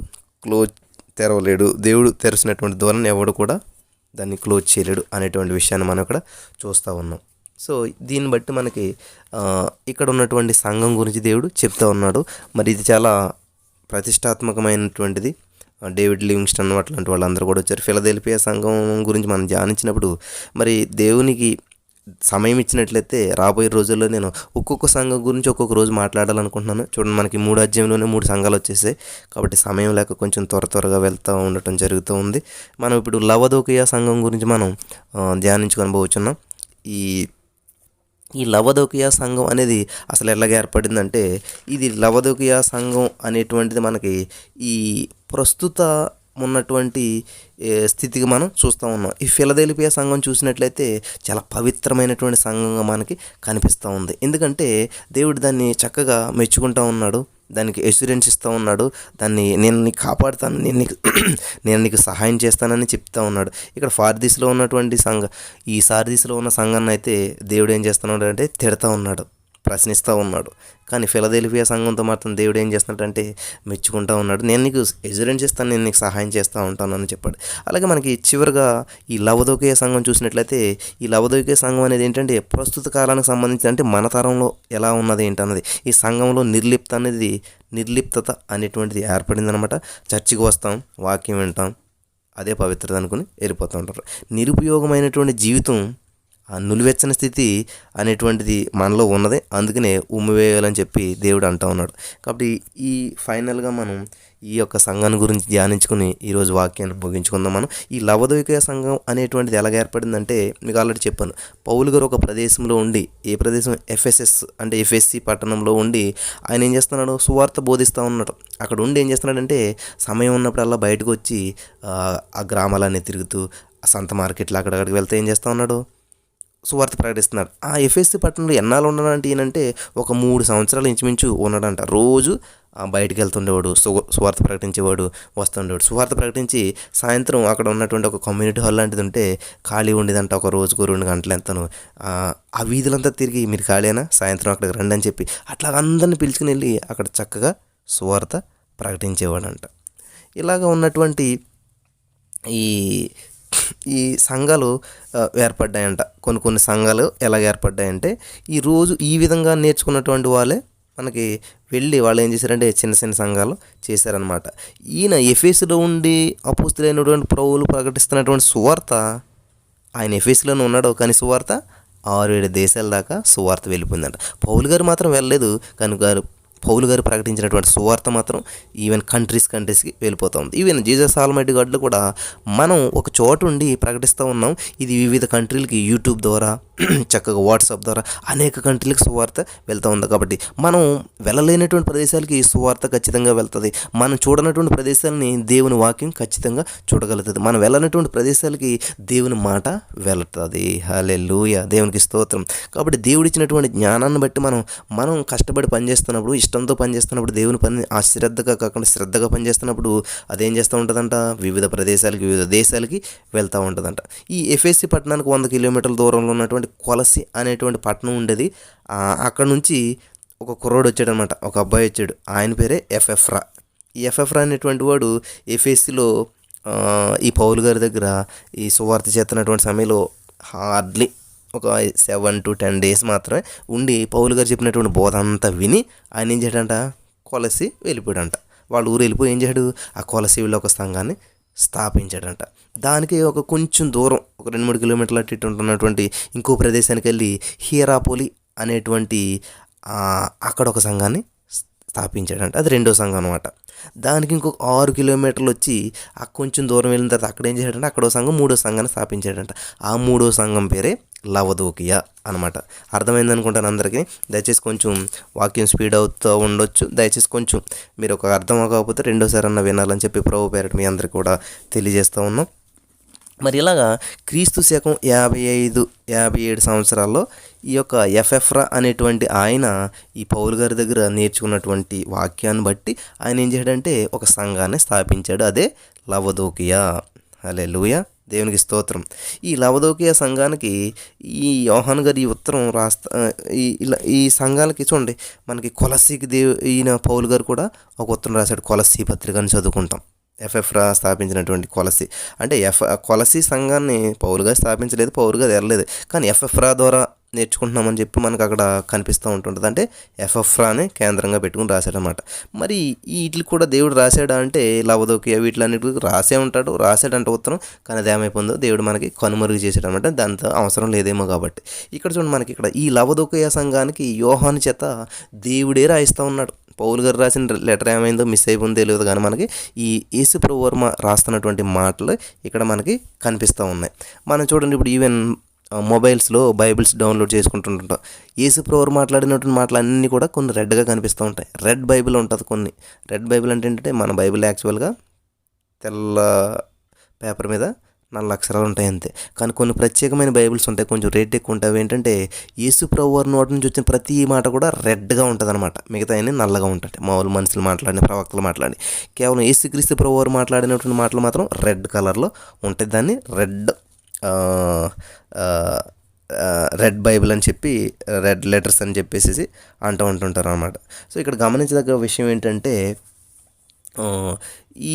తెరవలేడు, దేవుడు తెరిచినటువంటి ద్వారాన్ని ఎవడు కూడా దాన్ని క్లోజ్ చేయలేడు అనేటువంటి విషయాన్ని మనం ఇక్కడ చూస్తూ ఉన్నాం. సో దీన్ని బట్టి మనకి ఇక్కడ ఉన్నటువంటి సంఘం గురించి దేవుడు చెప్తూ ఉన్నాడు. మరి ఇది చాలా ప్రతిష్టాత్మకమైనటువంటిది. డేవిడ్ లివింగ్స్టన్ అట్లాంటి వాళ్ళందరూ కూడా వచ్చారు. ఫిలదెల్ఫియా సంఘం గురించి మనం ధ్యానించినప్పుడు మరి దేవునికి సమయం ఇచ్చినట్లయితే రాబోయే రోజుల్లో నేను ఒక్కొక్క సంఘం గురించి ఒక్కొక్క రోజు మాట్లాడాలనుకుంటున్నాను. చూడండి, మనకి 3 అధ్యాయంలోనే 3 సంఘాలు వచ్చేసాయి. కాబట్టి సమయం లేక కొంచెం త్వరగా వెళ్తూ ఉండటం జరుగుతూ ఉంది. మనం ఇప్పుడు లవదోకియా సంఘం గురించి మనం ధ్యానించుకొని పోవచ్చున్నాం. ఈ లవదోకియా సంఘం అనేది అసలు ఎలాగ ఏర్పడిందంటే, ఇది లవదోకియా సంఘం అనేటువంటిది మనకి ఈ ప్రస్తుత ఉన్నటువంటి స్థితికి మనం చూస్తూ ఉన్నాం. ఈ ఫిలదెల్ఫియా సంఘం చూసినట్లయితే చాలా పవిత్రమైనటువంటి సంఘంగా మనకి కనిపిస్తూ ఉంది. ఎందుకంటే దేవుడు దాన్ని చక్కగా మెచ్చుకుంటూ ఉన్నాడు, దానికి ఎష్యూరెన్స్ ఇస్తూ ఉన్నాడు, దాన్ని నేను నీకు కాపాడుతాను, నేను నీకు సహాయం చేస్తానని చెప్తా ఉన్నాడు. ఇక్కడ ఈ సార్దీస్లో ఉన్న సంఘాన్ని అయితే దేవుడు ఏం చేస్తున్నాడు అంటే తిడతా ఉన్నాడు, ప్రశ్నిస్తూ ఉన్నాడు. కానీ ఫిలదెల్ఫియా సంఘంతో మాత్రం దేవుడు ఏం చేస్తున్నాడంటే మెచ్చుకుంటూ ఉన్నాడు, నేను నీకు ఎష్యూరెన్స్ ఇస్తాను, నేను నీకు సహాయం చేస్తూ ఉంటాను అని చెప్పాడు. అలాగే మనకి చివరిగా ఈ లవదోకియా సంఘం చూసినట్లయితే, ఈ లవదోకియా సంఘం అనేది ఏంటంటే ప్రస్తుత కాలానికి సంబంధించి అంటే మన తరంలో ఎలా ఉన్నది ఏంటన్నది, ఈ సంఘంలో నిర్లిప్తత అనేటువంటిది ఏర్పడిందనమాట. చర్చికి వస్తాం, వాక్యం వింటాం, అదే పవిత్రత అనుకుని వెళ్ళిపోతూ ఉంటారు. నిరుపయోగమైనటువంటి జీవితం, ఆ నులివెచ్చని స్థితి అనేటువంటిది మనలో ఉన్నది, అందుకనే ఉమ్మివేయాలని చెప్పి దేవుడు అంటూ ఉన్నాడు. కాబట్టి ఈ ఫైనల్గా మనం ఈ యొక్క సంఘాన్ని గురించి ధ్యానించుకుని ఈరోజు వాక్యాన్ని ముగించుకుందాం. మనం ఈ లవదోకియా సంఘం అనేటువంటిది ఎలాగ ఏర్పడిందంటే మీకు ఆల్రెడీ చెప్పాను. పౌలు గారు ఒక ప్రదేశంలో ఉండి, ఏ ప్రదేశం ఎఫ్ఎస్సి పట్టణంలో ఉండి ఆయన ఏం చేస్తున్నాడు, సువార్త బోధిస్తూ ఉన్నాడు. అక్కడ ఉండి ఏం చేస్తున్నాడంటే సమయం ఉన్నప్పుడల్లా బయటకు వచ్చి ఆ గ్రామాలన్నీ తిరుగుతూ సంత మార్కెట్లో అక్కడికి వెళ్తే ఏం చేస్తూ ఉన్నాడు, సువార్త ప్రకటిస్తున్నాడు. ఆ ఎఫ్ఎస్సి పట్టణంలో ఎన్నాళ్ళు ఉన్నాడంటే ఈయనంటే ఒక 3 సంవత్సరాలు ఇంచుమించు ఉన్నాడంట. రోజు బయటికి వెళ్తుండేవాడు, సువార్త ప్రకటించేవాడు, వస్తుండేవాడు. సువార్త ప్రకటించి సాయంత్రం అక్కడ ఉన్నటువంటి ఒక కమ్యూనిటీ హాల్ లాంటిది ఉంటే ఖాళీ ఉండేదంట. ఒక రోజుకు 2 గంటలు ఎంతను ఆ వీధులంతా తిరిగి మీరు ఖాళీనా, సాయంత్రం అక్కడికి రండి అని చెప్పి అట్లా అందరిని పిలుచుకుని వెళ్ళి అక్కడ చక్కగా సువార్త ప్రకటించేవాడంట. ఇలాగ ఉన్నటువంటి ఈ సంఘాలు ఏర్పడ్డాయంట. కొన్ని సంఘాలు ఎలాగ ఏర్పడ్డాయంటే ఈరోజు ఈ విధంగా నేర్చుకున్నటువంటి వాళ్ళే మనకి వెళ్ళి వాళ్ళు ఏం చేశారంటే చిన్న సంఘాలు చేశారనమాట. ఈయన ఎఫెసులో ఉండి అపోస్తులైనటువంటి ప్రభువులు ప్రకటిస్తున్నటువంటి సువార్త, ఆయన ఎఫెసులోనే ఉన్నాడు, కానీ సువార్త 6-7 దేశాల దాకా సువార్త వెళ్ళిపోయిందంట. పౌలు గారు మాత్రం వెళ్ళలేదు, కానీ పౌలు గారు ప్రకటించినటువంటి సువార్త మాత్రం ఈవెన్ కంట్రీస్కి వెళ్ళిపోతూ ఉంది. ఈవెన్ జీసస్ ఆల్మైటీ గాడ్లో కూడా మనం ఒక చోట ఉండి ప్రకటిస్తూ ఉన్నాం. ఇది వివిధ కంట్రీలకి యూట్యూబ్ ద్వారా, చక్కగా వాట్సాప్ ద్వారా అనేక కంట్రీలకు సువార్త వెళ్తూ ఉంది. కాబట్టి మనం వెళ్ళలేనటువంటి ప్రదేశాలకి సువార్త ఖచ్చితంగా వెళ్తుంది. మనం చూడనటువంటి ప్రదేశాలని దేవుని వాక్యం ఖచ్చితంగా చూడగలుగుతుంది. మనం వెళ్ళనటువంటి ప్రదేశాలకి దేవుని మాట వెళుతుంది. హల్లెలూయా, దేవునికి స్తోత్రం. కాబట్టి దేవుడిచ్చినటువంటి జ్ఞానాన్ని బట్టి మనం కష్టపడి పనిచేస్తున్నప్పుడు, ఇష్టంతో పనిచేస్తున్నప్పుడు, దేవుని పని అశ్రద్ధగా కాకుండా శ్రద్ధగా పనిచేస్తున్నప్పుడు అదేం చేస్తూ ఉంటుందంట, వివిధ దేశాలకి వెళ్తూ ఉంటుందంట. ఈ ఎఫెస్సి పట్టణానికి 100 కిలోమీటర్ల దూరంలో ఉన్నటువంటి కొలసి అనేటువంటి పట్టణం ఉండేది. అక్కడ నుంచి ఒక కుర్రోడు వచ్చాడనమాట, ఒక అబ్బాయి వచ్చాడు. ఆయన పేరే ఎఫెఫ్రా. ఈ ఎఫెఫ్రా అనేటువంటి వాడు ఎఫెస్సిలో ఈ పౌలు గారి దగ్గర ఈ సువార్త చేస్తున్నటువంటి సమయంలో హార్డ్లీ ఒక 7 to 10 days మాత్రమే ఉండి పౌలు గారు చెప్పినటువంటి బోధ అంతా విని ఆయన ఏం చేయడంట, కొలసి వెళ్ళిపోయాడంట. వాళ్ళ ఊరు వెళ్ళిపోయి ఏం చేశాడు, ఆ కొలసీలో ఒక సంఘాన్ని స్థాపించాడంట. దానికి ఒక కొంచెం దూరం, ఒక 2-3 కిలోమీటర్ల అటు ఉంటున్నటువంటి ఇంకో ప్రదేశానికి వెళ్ళి హీరాపోలి అనేటువంటి అక్కడ ఒక సంఘాన్ని స్థాపించాడంట. అది 2వ సంఘం అనమాట. దానికి ఇంకొక 6 కిలోమీటర్లు వచ్చి కొంచెం దూరం వెళ్ళిన తర్వాత అక్కడ ఏం చేశాడంటే అక్కడో సంఘం, 3వ సంఘాన్ని స్థాపించాడంట. ఆ 3వ సంఘం పేరే లవదోకియా అనమాట. అర్థమైంది అనుకుంటాను అందరికీ. దయచేసి కొంచెం వాక్యం స్పీడ్ అవుతూ ఉండొచ్చు, దయచేసి కొంచెం మీరు ఒక అర్థం అవ్వకపోతే రెండోసారి అన్న వినాలని చెప్పి ప్రభు పేరట మీ అందరికీ కూడా తెలియజేస్తూ ఉన్నాం. మరి ఇలాగా క్రీస్తు శకం 55-57 సంవత్సరాల్లో ఈ యొక్క ఎఫెఫ్రా అనేటువంటి ఆయన ఈ పౌలు గారి దగ్గర నేర్చుకున్నటువంటి వాక్యాన్ని బట్టి ఆయన ఏం చేయడంటే ఒక సంఘాన్ని స్థాపించాడు. అదే లవదోకియా. హల్లెలూయా, దేవునికి స్తోత్రం. ఈ లవదోకియా సంఘానికి ఈ యోహాను గారు ఈ ఉత్తరం ఈ సంఘాలకి చూడండి, మనకి కొలసీకి ఈయన పౌలు గారు కూడా ఒక ఉత్తరం రాశాడు. కొలసీ పత్రికని చదువుకుంటాం. ఎఫెఫ్రా స్థాపించినటువంటి కొలసీ అంటే కొలసీ సంఘాన్ని పౌలు గారు స్థాపించలేదు, పౌలు గారు వెళ్ళలేదు, కానీ ఎఫెఫ్రా ద్వారా నేర్చుకుంటున్నామని చెప్పి మనకు అక్కడ కనిపిస్తూ ఉంటుంటుంది. అంటే ఎఫెఫ్రాని కేంద్రంగా పెట్టుకుని రాశాడనమాట. మరి వీటికి కూడా దేవుడు రాశాడా అంటే లవదోకియా వీటిలన్నిటికి రాశాడంట ఉత్తరం, కానీ అది ఏమైపోయిందో దేవుడు మనకి కనుమరుగు చేశాడనమాట. దాంతో అవసరం లేదేమో కాబట్టి. ఇక్కడ చూడండి, మనకి ఇక్కడ ఈ లవదోకియా సంఘానికి యోహాను చేత దేవుడే రాయిస్తూ ఉన్నాడు. పౌలు గారు రాసిన లెటర్ ఏమైందో మిస్ అయిపోయిందో తెలియదు, కానీ మనకి ఈ యేసు ప్రభు వర్మ రాస్తున్నటువంటి మాటలు ఇక్కడ మనకి కనిపిస్తూ ఉన్నాయి. మనం చూడండి, ఇప్పుడు ఈవెన్ మొబైల్స్లో బైబిల్స్ డౌన్లోడ్ చేసుకుంటుంటాం. యేసు ప్రభు వర్మ మాట్లాడినటువంటి మాటలు అన్నీ కూడా కొన్ని రెడ్గా కనిపిస్తూ ఉంటాయి. రెడ్ బైబిల్ ఉంటుంది. రెడ్ బైబిల్ అంటే ఏంటంటే మన బైబిల్ యాక్చువల్గా తెల్ల పేపర్ మీద నల్ల అక్షరాలు ఉంటాయి అంతే. కానీ కొన్ని ప్రత్యేకమైన బైబిల్స్ ఉంటాయి, కొంచెం రేట్ ఎక్కువ ఉంటాయి. అవి ఏంటంటే యేసు ప్రభు వారి నోటి నుంచి వచ్చిన ప్రతి మాట కూడా రెడ్గా ఉంటుంది అనమాట, మిగతా అన్నీ నల్లగా ఉంటాయి. మామూలు మనుషులు మాట్లాడిన, ప్రవక్తలు మాట్లాడి, కేవలం యేసుక్రీస్తు ప్రభు వారు మాట్లాడినటువంటి మాటలు మాత్రం రెడ్ కలర్లో ఉంటాయి. దాన్ని రెడ్ బైబిల్ అని చెప్పి, రెడ్ లెటర్స్ అని చెప్పేసి అంటూ ఉంటుంటారు అనమాట. సో ఇక్కడ గమనించదగ్గ విషయం ఏంటంటే,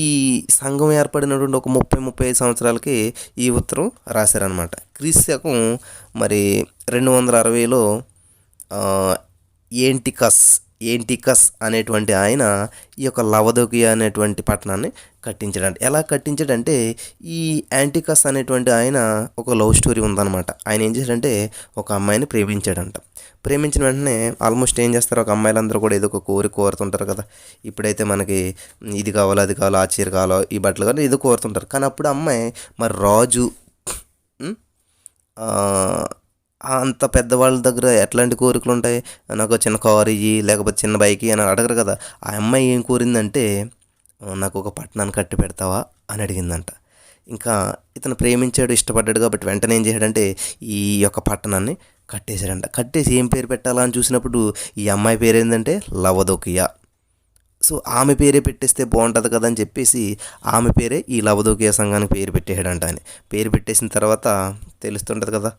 ఈ సంఘం ఏర్పడినటువంటి ఒక 30-35 సంవత్సరాలకి ఈ ఉత్తరం రాశారనమాట. క్రీస్తు శకం మరి 260లో ఏంటికస్ అనేటువంటి ఆయన ఈ యొక్క లవదోకియా అనేటువంటి పట్టణాన్ని కట్టించాడంట. ఎలా కట్టించాడంటే, ఈ యాంటికస్ అనేటువంటి ఆయన ఒక లవ్ స్టోరీ ఉందన్నమాట. ఆయన ఏం చేశాడంటే ఒక అమ్మాయిని ప్రేమించాడంట. ప్రేమించిన వెంటనే ఆల్మోస్ట్ ఏం చేస్తారు, ఒక అమ్మాయిలందరూ కూడా ఏదో ఒక కోరుతుంటారు కదా. ఇప్పుడైతే మనకి ఇది కావాలో, అది కావాలో, ఆ చీర కావాలో, ఈ బట్టలు కావాలో, ఏదో కోరుతుంటారు. కానీ అప్పుడు అమ్మాయి మరి రాజు అంత పెద్దవాళ్ళ దగ్గర ఎట్లాంటి కోరికలు ఉంటాయి, నాకు చిన్న కారు ఇయ్యి, లేకపోతే చిన్న బైక్ అని అడగరు కదా. ఆ అమ్మాయి ఏం కోరిందంటే, నాకు ఒక పట్టణాన్ని కట్టి పెడతావా అని అడిగిందంట. ఇంకా ఇతను ప్రేమించాడు, ఇష్టపడ్డాడు కాబట్టి వెంటనే ఏం చేశాడంటే ఈ యొక్క పట్టణాన్ని కట్టేశాడంట. కట్టేసి ఏం పేరు పెట్టాలా అని చూసినప్పుడు ఈ అమ్మాయి పేరు ఏంటంటే లవదోకియా. సో ఆమె పేరే పెట్టేస్తే బాగుంటుంది కదా అని చెప్పేసి ఆమె పేరే ఈ లవదోకియా సంఘానికి పేరు పెట్టేశాడంట. అని పేరు పెట్టేసిన తర్వాత తెలుస్తుంటుంది కదా,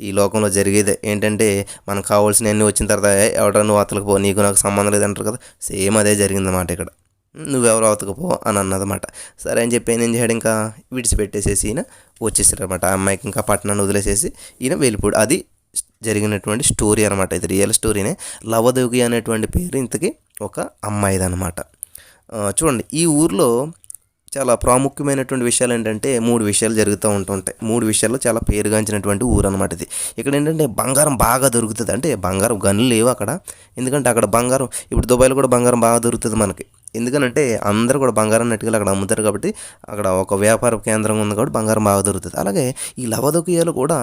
ఈ లోకంలో జరిగేదే ఏంటంటే, మనకు కావాల్సినవన్నీ వచ్చిన తర్వాత ఎవడో నువ్వు అవతలకు పో, నీకు నాకు సంబంధం లేదంటారు కదా. సేమ్ అదే జరిగిందన్నమాట. ఇక్కడ నువ్వెవరు అవతలకు పో అని అన్నదన్నమాట. సరే అని చెప్పి ఆయన ఏం చేయడం, ఇంకా విడిచిపెట్టేసేసి ఈయన వచ్చేసారనమాట. ఆ అమ్మాయికి ఇంకా పట్టణాన్ని వదిలేసేసి ఈయన వెళ్ళిపోయాడు. అది జరిగినటువంటి స్టోరీ అనమాట. ఇది రియల్ స్టోరీనే. లవదోకి అనేటువంటి పేరు ఇంతకీ ఒక అమ్మాయిదనమాట. చూడండి, ఈ ఊర్లో చాలా ప్రాముఖ్యమైనటువంటి విషయాలు ఏంటంటే 3 విషయాలు జరుగుతూ ఉంటుంటాయి. 3 విషయాల్లో చాలా పేరుగాంచినటువంటి ఊరు అనమాట ఇది. ఇక్కడ ఏంటంటే బంగారం బాగా దొరుకుతుంది. అంటే బంగారం గనులు లేవు అక్కడ, ఎందుకంటే అక్కడ బంగారం, ఇప్పుడు దుబాయ్లో కూడా బంగారం బాగా దొరుకుతుంది మనకి. ఎందుకనంటే అందరూ కూడా బంగారం నెట్టుకెళ్ళి అక్కడ అమ్ముతారు కాబట్టి, అక్కడ ఒక వ్యాపార కేంద్రం ఉంది కాబట్టి బంగారం బాగా దొరుకుతుంది. అలాగే ఈ లవదోకియాలో కూడా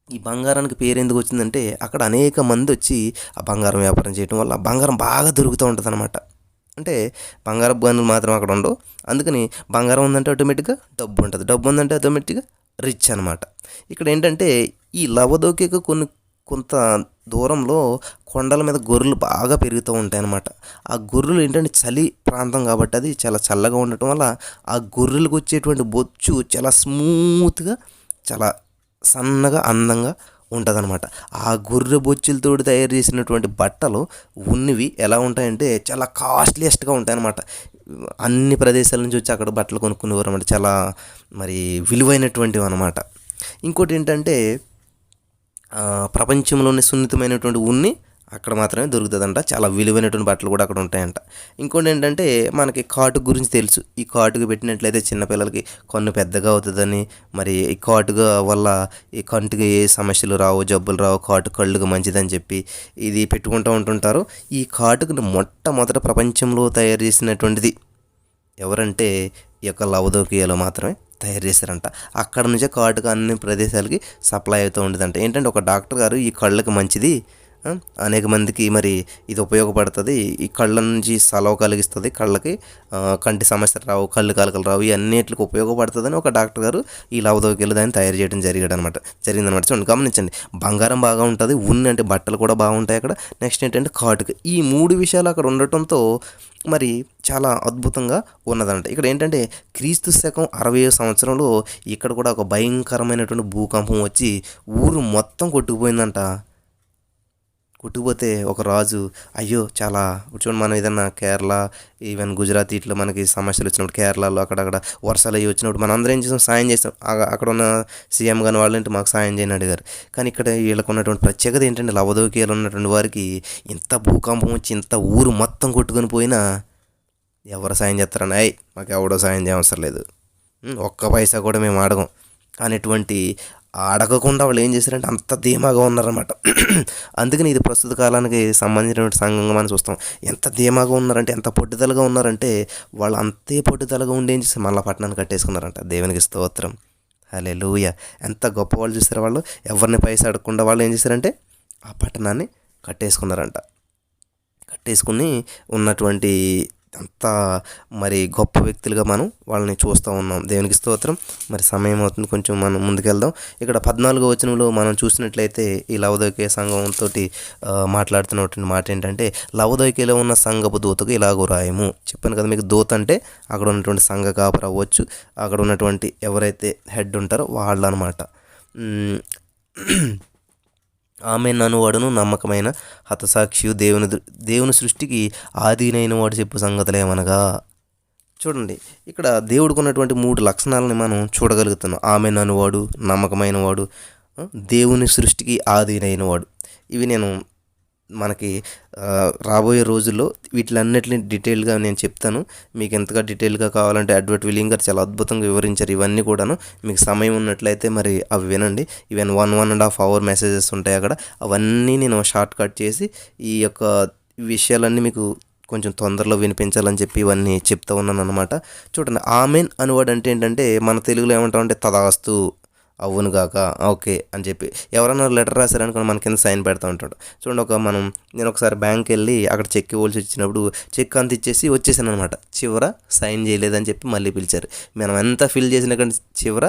ఈ బంగారానికి పేరు ఎందుకు వచ్చిందంటే, అక్కడ అనేక మంది వచ్చి ఆ బంగారం వ్యాపారం చేయడం వల్ల బంగారం బాగా దొరుకుతూ ఉంటుంది అనమాట. అంటే బంగారపు గనులు మాత్రం అక్కడ ఉండవు. అందుకని బంగారం ఉందంటే ఆటోమేటిక్గా డబ్బు ఉంటుంది, డబ్బు ఉందంటే ఆటోమేటిక్గా రిచ్ అనమాట. ఇక్కడ ఏంటంటే ఈ లవదోకియకు కొంత దూరంలో కొండల మీద గొర్రెలు బాగా పెరుగుతూ ఉంటాయి అన్నమాట. ఆ గొర్రెలు ఏంటంటే చలి ప్రాంతం కాబట్టి అది చాలా చల్లగా ఉండటం వల్ల ఆ గొర్రెలకు వచ్చేటువంటి బొచ్చు చాలా స్మూత్గా, చాలా సన్నగా, అందంగా ఉంటుందన్నమాట. ఆ గొర్రె బొచ్చులతో తయారు చేసినటువంటి బట్టలు ఉన్నవి ఎలా ఉంటాయంటే చాలా కాస్ట్లీయెస్ట్గా ఉంటాయన్నమాట. అన్ని ప్రదేశాల నుంచి వచ్చి అక్కడ బట్టలు కొనుక్కునేవారు అన్నమాట. చాలా మరి విలువైనటువంటివి అనమాట. ఇంకోటి ఏంటంటే ప్రపంచంలోనే సున్నితమైనటువంటి ఉన్ని అక్కడ మాత్రమే దొరుకుతుందంట. చాలా విలువైనటువంటి బట్టలు కూడా అక్కడ ఉంటాయంట. ఇంకోటి ఏంటంటే మనకి కాటుక గురించి తెలుసు. ఈ కాటుక పెట్టినట్లయితే చిన్నపిల్లలకి కన్ను పెద్దగా అవుతుందని, మరి ఈ కాటుక వల్ల ఈ కంటికి ఏ సమస్యలు రావు, జబ్బులు రావు, కళ్ళుగా మంచిదని చెప్పి ఇది పెట్టుకుంటూ ఉంటుంటారు. ఈ కాటుకను మొట్టమొదట ప్రపంచంలో తయారు చేసినటువంటిది ఎవరంటే ఈ యొక్క లవదోకియాలో మాత్రమే తయారు చేశారంట. అక్కడ నుంచే కాటుక అన్ని ప్రదేశాలకి సప్లై అవుతూ ఉండేదంట. ఏంటంటే ఒక డాక్టర్ గారు ఈ కళ్ళకి మంచిది, అనేక మందికి మరి ఇది ఉపయోగపడుతుంది, ఈ కళ్ళ నుంచి సలవ కలిగిస్తుంది, కళ్ళకి కంటి సమస్యలు రావు, కళ్ళు కాలకలు రావు, ఈ అన్నిటికి ఉపయోగపడుతుందని ఒక డాక్టర్ గారు ఈ లవదోకియాలో దాన్ని తయారు చేయడం జరిగిందనమాట. చూడండి, గమనించండి, బంగారం బాగా ఉంటుంది, ఉన్ని అంటే బట్టలు కూడా బాగుంటాయి అక్కడ. నెక్స్ట్ ఏంటంటే కాటుక. ఈ 3 విషయాలు అక్కడ ఉండటంతో మరి చాలా అద్భుతంగా ఉన్నదంట. ఇక్కడ ఏంటంటే క్రీస్తు శకం 60వ సంవత్సరంలో ఇక్కడ కూడా ఒక భయంకరమైనటువంటి భూకంపం వచ్చి ఊరు మొత్తం కొట్టుకుపోయిందంట. కొట్టుకుపోతే ఒక రాజు అయ్యో చాలా, చూడండి మనం ఏదన్నా కేరళ, ఈవెన్ గుజరాత్ ఇట్లా మనకి సమస్యలు వచ్చినప్పుడు, కేరళలో అక్కడక్కడ వర్షాలు అయ్యి వచ్చినప్పుడు మనం అందరం ఏం చేస్తాం, సాయం చేస్తాం. అక్కడ ఉన్న సీఎం కానీ వాళ్ళంటే మాకు సాయం చేయని అడిగారు. కానీ ఇక్కడ వీళ్ళకు ఉన్నటువంటి ప్రత్యేకత ఏంటంటే లవదోకియాలో ఉన్నటువంటి వారికి ఇంత భూకంపం వచ్చి ఇంత ఊరు మొత్తం కొట్టుకొని పోయినా ఎవరు సాయం చేస్తారని, మాకు ఎవడో సాయం చేయవసరం లేదు, ఒక్క పైసా కూడా మేము అడగం అనేటువంటి అడగకుండా వాళ్ళు ఏం చేశారంటే అంత ధీమాగా ఉన్నారన్నమాట. అందుకని ఇది ప్రస్తుత కాలానికి సంబంధించినటువంటి సంఘంగా మనం చూస్తాం. ఎంత ధీమాగా ఉన్నారంటే, ఎంత పట్టుదలగా ఉన్నారంటే, వాళ్ళు అంతే పట్టుదలగా ఉండి ఏం చేస్తారు, మళ్ళా పట్టణాన్ని కట్టేసుకున్నారంట. దేవునికి స్తోత్రం, హల్లెలూయా. ఎంత గొప్ప వాళ్ళు చూసారు. వాళ్ళు ఎవరిని పైసా అడగకుండా వాళ్ళు ఏం చేశారంటే ఆ పట్టణాన్ని కట్టేసుకున్నారంట. కట్టేసుకుని ఉన్నటువంటి అంత మరి గొప్ప వ్యక్తులుగా మనం వాళ్ళని చూస్తూ ఉన్నాం. దేవునికి స్తోత్రం. మరి సమయం అవుతుంది, కొంచెం మనం ముందుకెళ్దాం. ఇక్కడ 14వ వచనంలో మనం చూసినట్లయితే ఈ లవదోకియ సంఘంతో మాట్లాడుతున్నటువంటి మాట ఏంటంటే, లవదోకియలో ఉన్న సంఘపు దూతకు ఇలాగూ రాయము. చెప్పాను కదా మీకు, దూత అంటే అక్కడ ఉన్నటువంటి సంఘ కాపరి అవ్వచ్చు, అక్కడ ఉన్నటువంటి ఎవరైతే హెడ్ ఉంటారో వాళ్ళు అనమాట. ఆమె ననువాడును నమ్మకమైన హతసాక్షియు దేవుని సృష్టికి ఆదినైన వాడు చెప్పు సంగతులు ఏమనగా. చూడండి, ఇక్కడ దేవుడికి ఉన్నటువంటి 3 లక్షణాలని మనం చూడగలుగుతున్నాం. ఆమె ననువాడు, నమ్మకమైన వాడు, దేవుని సృష్టికి ఆదినైన వాడు. ఇవి నేను మనకి రాబోయే రోజుల్లో వీటిలన్నిటిని డీటెయిల్గా నేను చెప్తాను. మీకు ఎంతగా డీటెయిల్గా కావాలంటే అడ్వర్ట్ విలియం గారు చాలా అద్భుతంగా వివరించారు ఇవన్నీ కూడాను. మీకు సమయం ఉన్నట్లయితే మరి అవి వినండి. ఈవెన్ 1.5 అవర్ మెసేజెస్ ఉంటాయి అక్కడ. అవన్నీ నేను షార్ట్ కట్ చేసి ఈ యొక్క విషయాలన్నీ మీకు కొంచెం తొందరలో వినిపించాలని చెప్పి ఇవన్నీ చెప్తూ ఉన్నాను అనమాట. చూడండి, ఆమెన్ అనువాడు అంటే ఏంటంటే మన తెలుగులో ఏమంటామంటే తదాస్తు, అవును కాక, ఓకే అని చెప్పి. ఎవరైనా లెటర్ రాశారనుకోండి, మన కింద సైన్ పెడతా ఉంటాడు. చూడండి, నేను ఒకసారి బ్యాంక్ వెళ్ళి అక్కడ చెక్ ఇవ్వాల్సి వచ్చినప్పుడు చెక్ అంత ఇచ్చేసి వచ్చేసాను అనమాట. చివర సైన్ చేయలేదని చెప్పి మళ్ళీ పిలిచారు. మనం ఎంత ఫిల్ చేసినా కానీ చివర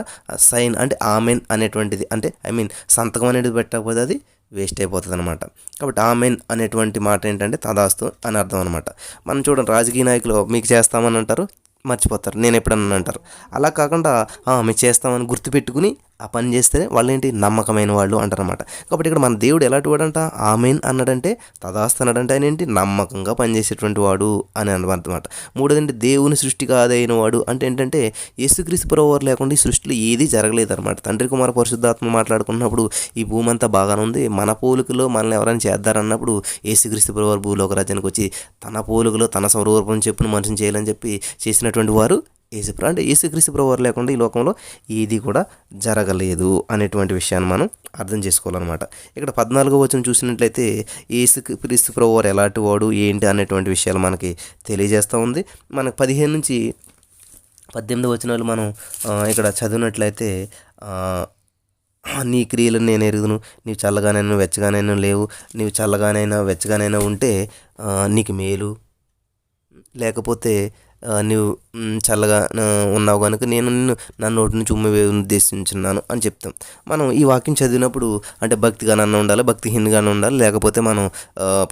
సైన్ అంటే ఆమెన్ అనేటువంటిది, అంటే సంతకం అనేది పెట్టకపోతే అది వేస్ట్ అయిపోతుంది అనమాట. కాబట్టి ఆమెన్ అనేటువంటి మాట ఏంటంటే తదాస్తు అని అర్థం అనమాట. మనం చూడండి, రాజకీయ నాయకులు మీకు చేస్తామని అంటారు, మర్చిపోతారు, నేను ఎప్పుడన్నా అంటారు. అలా కాకుండా మేము చేస్తామని గుర్తుపెట్టుకుని ఆ పని చేస్తే వాళ్ళు ఏంటి, నమ్మకమైన వాళ్ళు అంటారనమాట. కాబట్టి ఇక్కడ మన దేవుడు ఎలాంటి వాడంట, ఆమెన్ అన్నాడంటే, తదాస్తు అన్నాడంటే ఆయన ఏంటి, నమ్మకంగా పనిచేసేటువంటి వాడు అని అన్నమాట. మూడోదంటే దేవుని సృష్టి కాదైన వాడు అంటే ఏంటంటే యేసుక్రీస్తు ప్రభువారు లేకుండా ఈ సృష్టిలో ఏది జరగలేదు అనమాట. తండ్రి కుమార పరిశుద్ధాత్మ మాట్లాడుకున్నప్పుడు ఈ భూమి అంతా బాగానే ఉంది, మన పోలికలో మనల్ని ఎవరైనా చేద్దారన్నప్పుడు యేసుక్రీస్తు ప్రభువారు భూలోక రాజ్యానికి వచ్చి తన పోలికలో తన స్వరూపం చెప్పును మనిషిని చేయాలని చెప్పి చేసినటువంటి వారు యేసుప్రభు. అంటే యేసుక్రీస్తు ప్రభువారు లేకుండా ఈ లోకంలో ఏది కూడా జరగలేదు అనేటువంటి విషయాన్ని మనం అర్థం చేసుకోవాలన్నమాట. ఇక్కడ 14వ వచనం చూసినట్లయితే యేసుక్రీస్తు ప్రభువారు ఎలాంటి వాడు ఏంటి అనేటువంటి విషయాలు మనకి తెలియజేస్తూ ఉంది. మనకు 15 నుంచి 18 వచనాలు మనం ఇక్కడ చదివినట్లయితే, నీ క్రియలను నేను ఎరుగుదును, నీవు చల్లగానైనా వెచ్చగానైనా లేవు, నీవు చల్లగానైనా వెచ్చగానైనా ఉంటే నీకు మేలు, లేకపోతే నీవు చల్లగా ఉన్నావు కనుక నేను నిన్ను నా నోటి నుంచి ఉద్దేశించున్నాను అని చెప్తాం. మనం ఈ వాక్యం చదివినప్పుడు అంటే భక్తిగానన్నా ఉండాలి, భక్తిహీనంగానే ఉండాలి, లేకపోతే మనం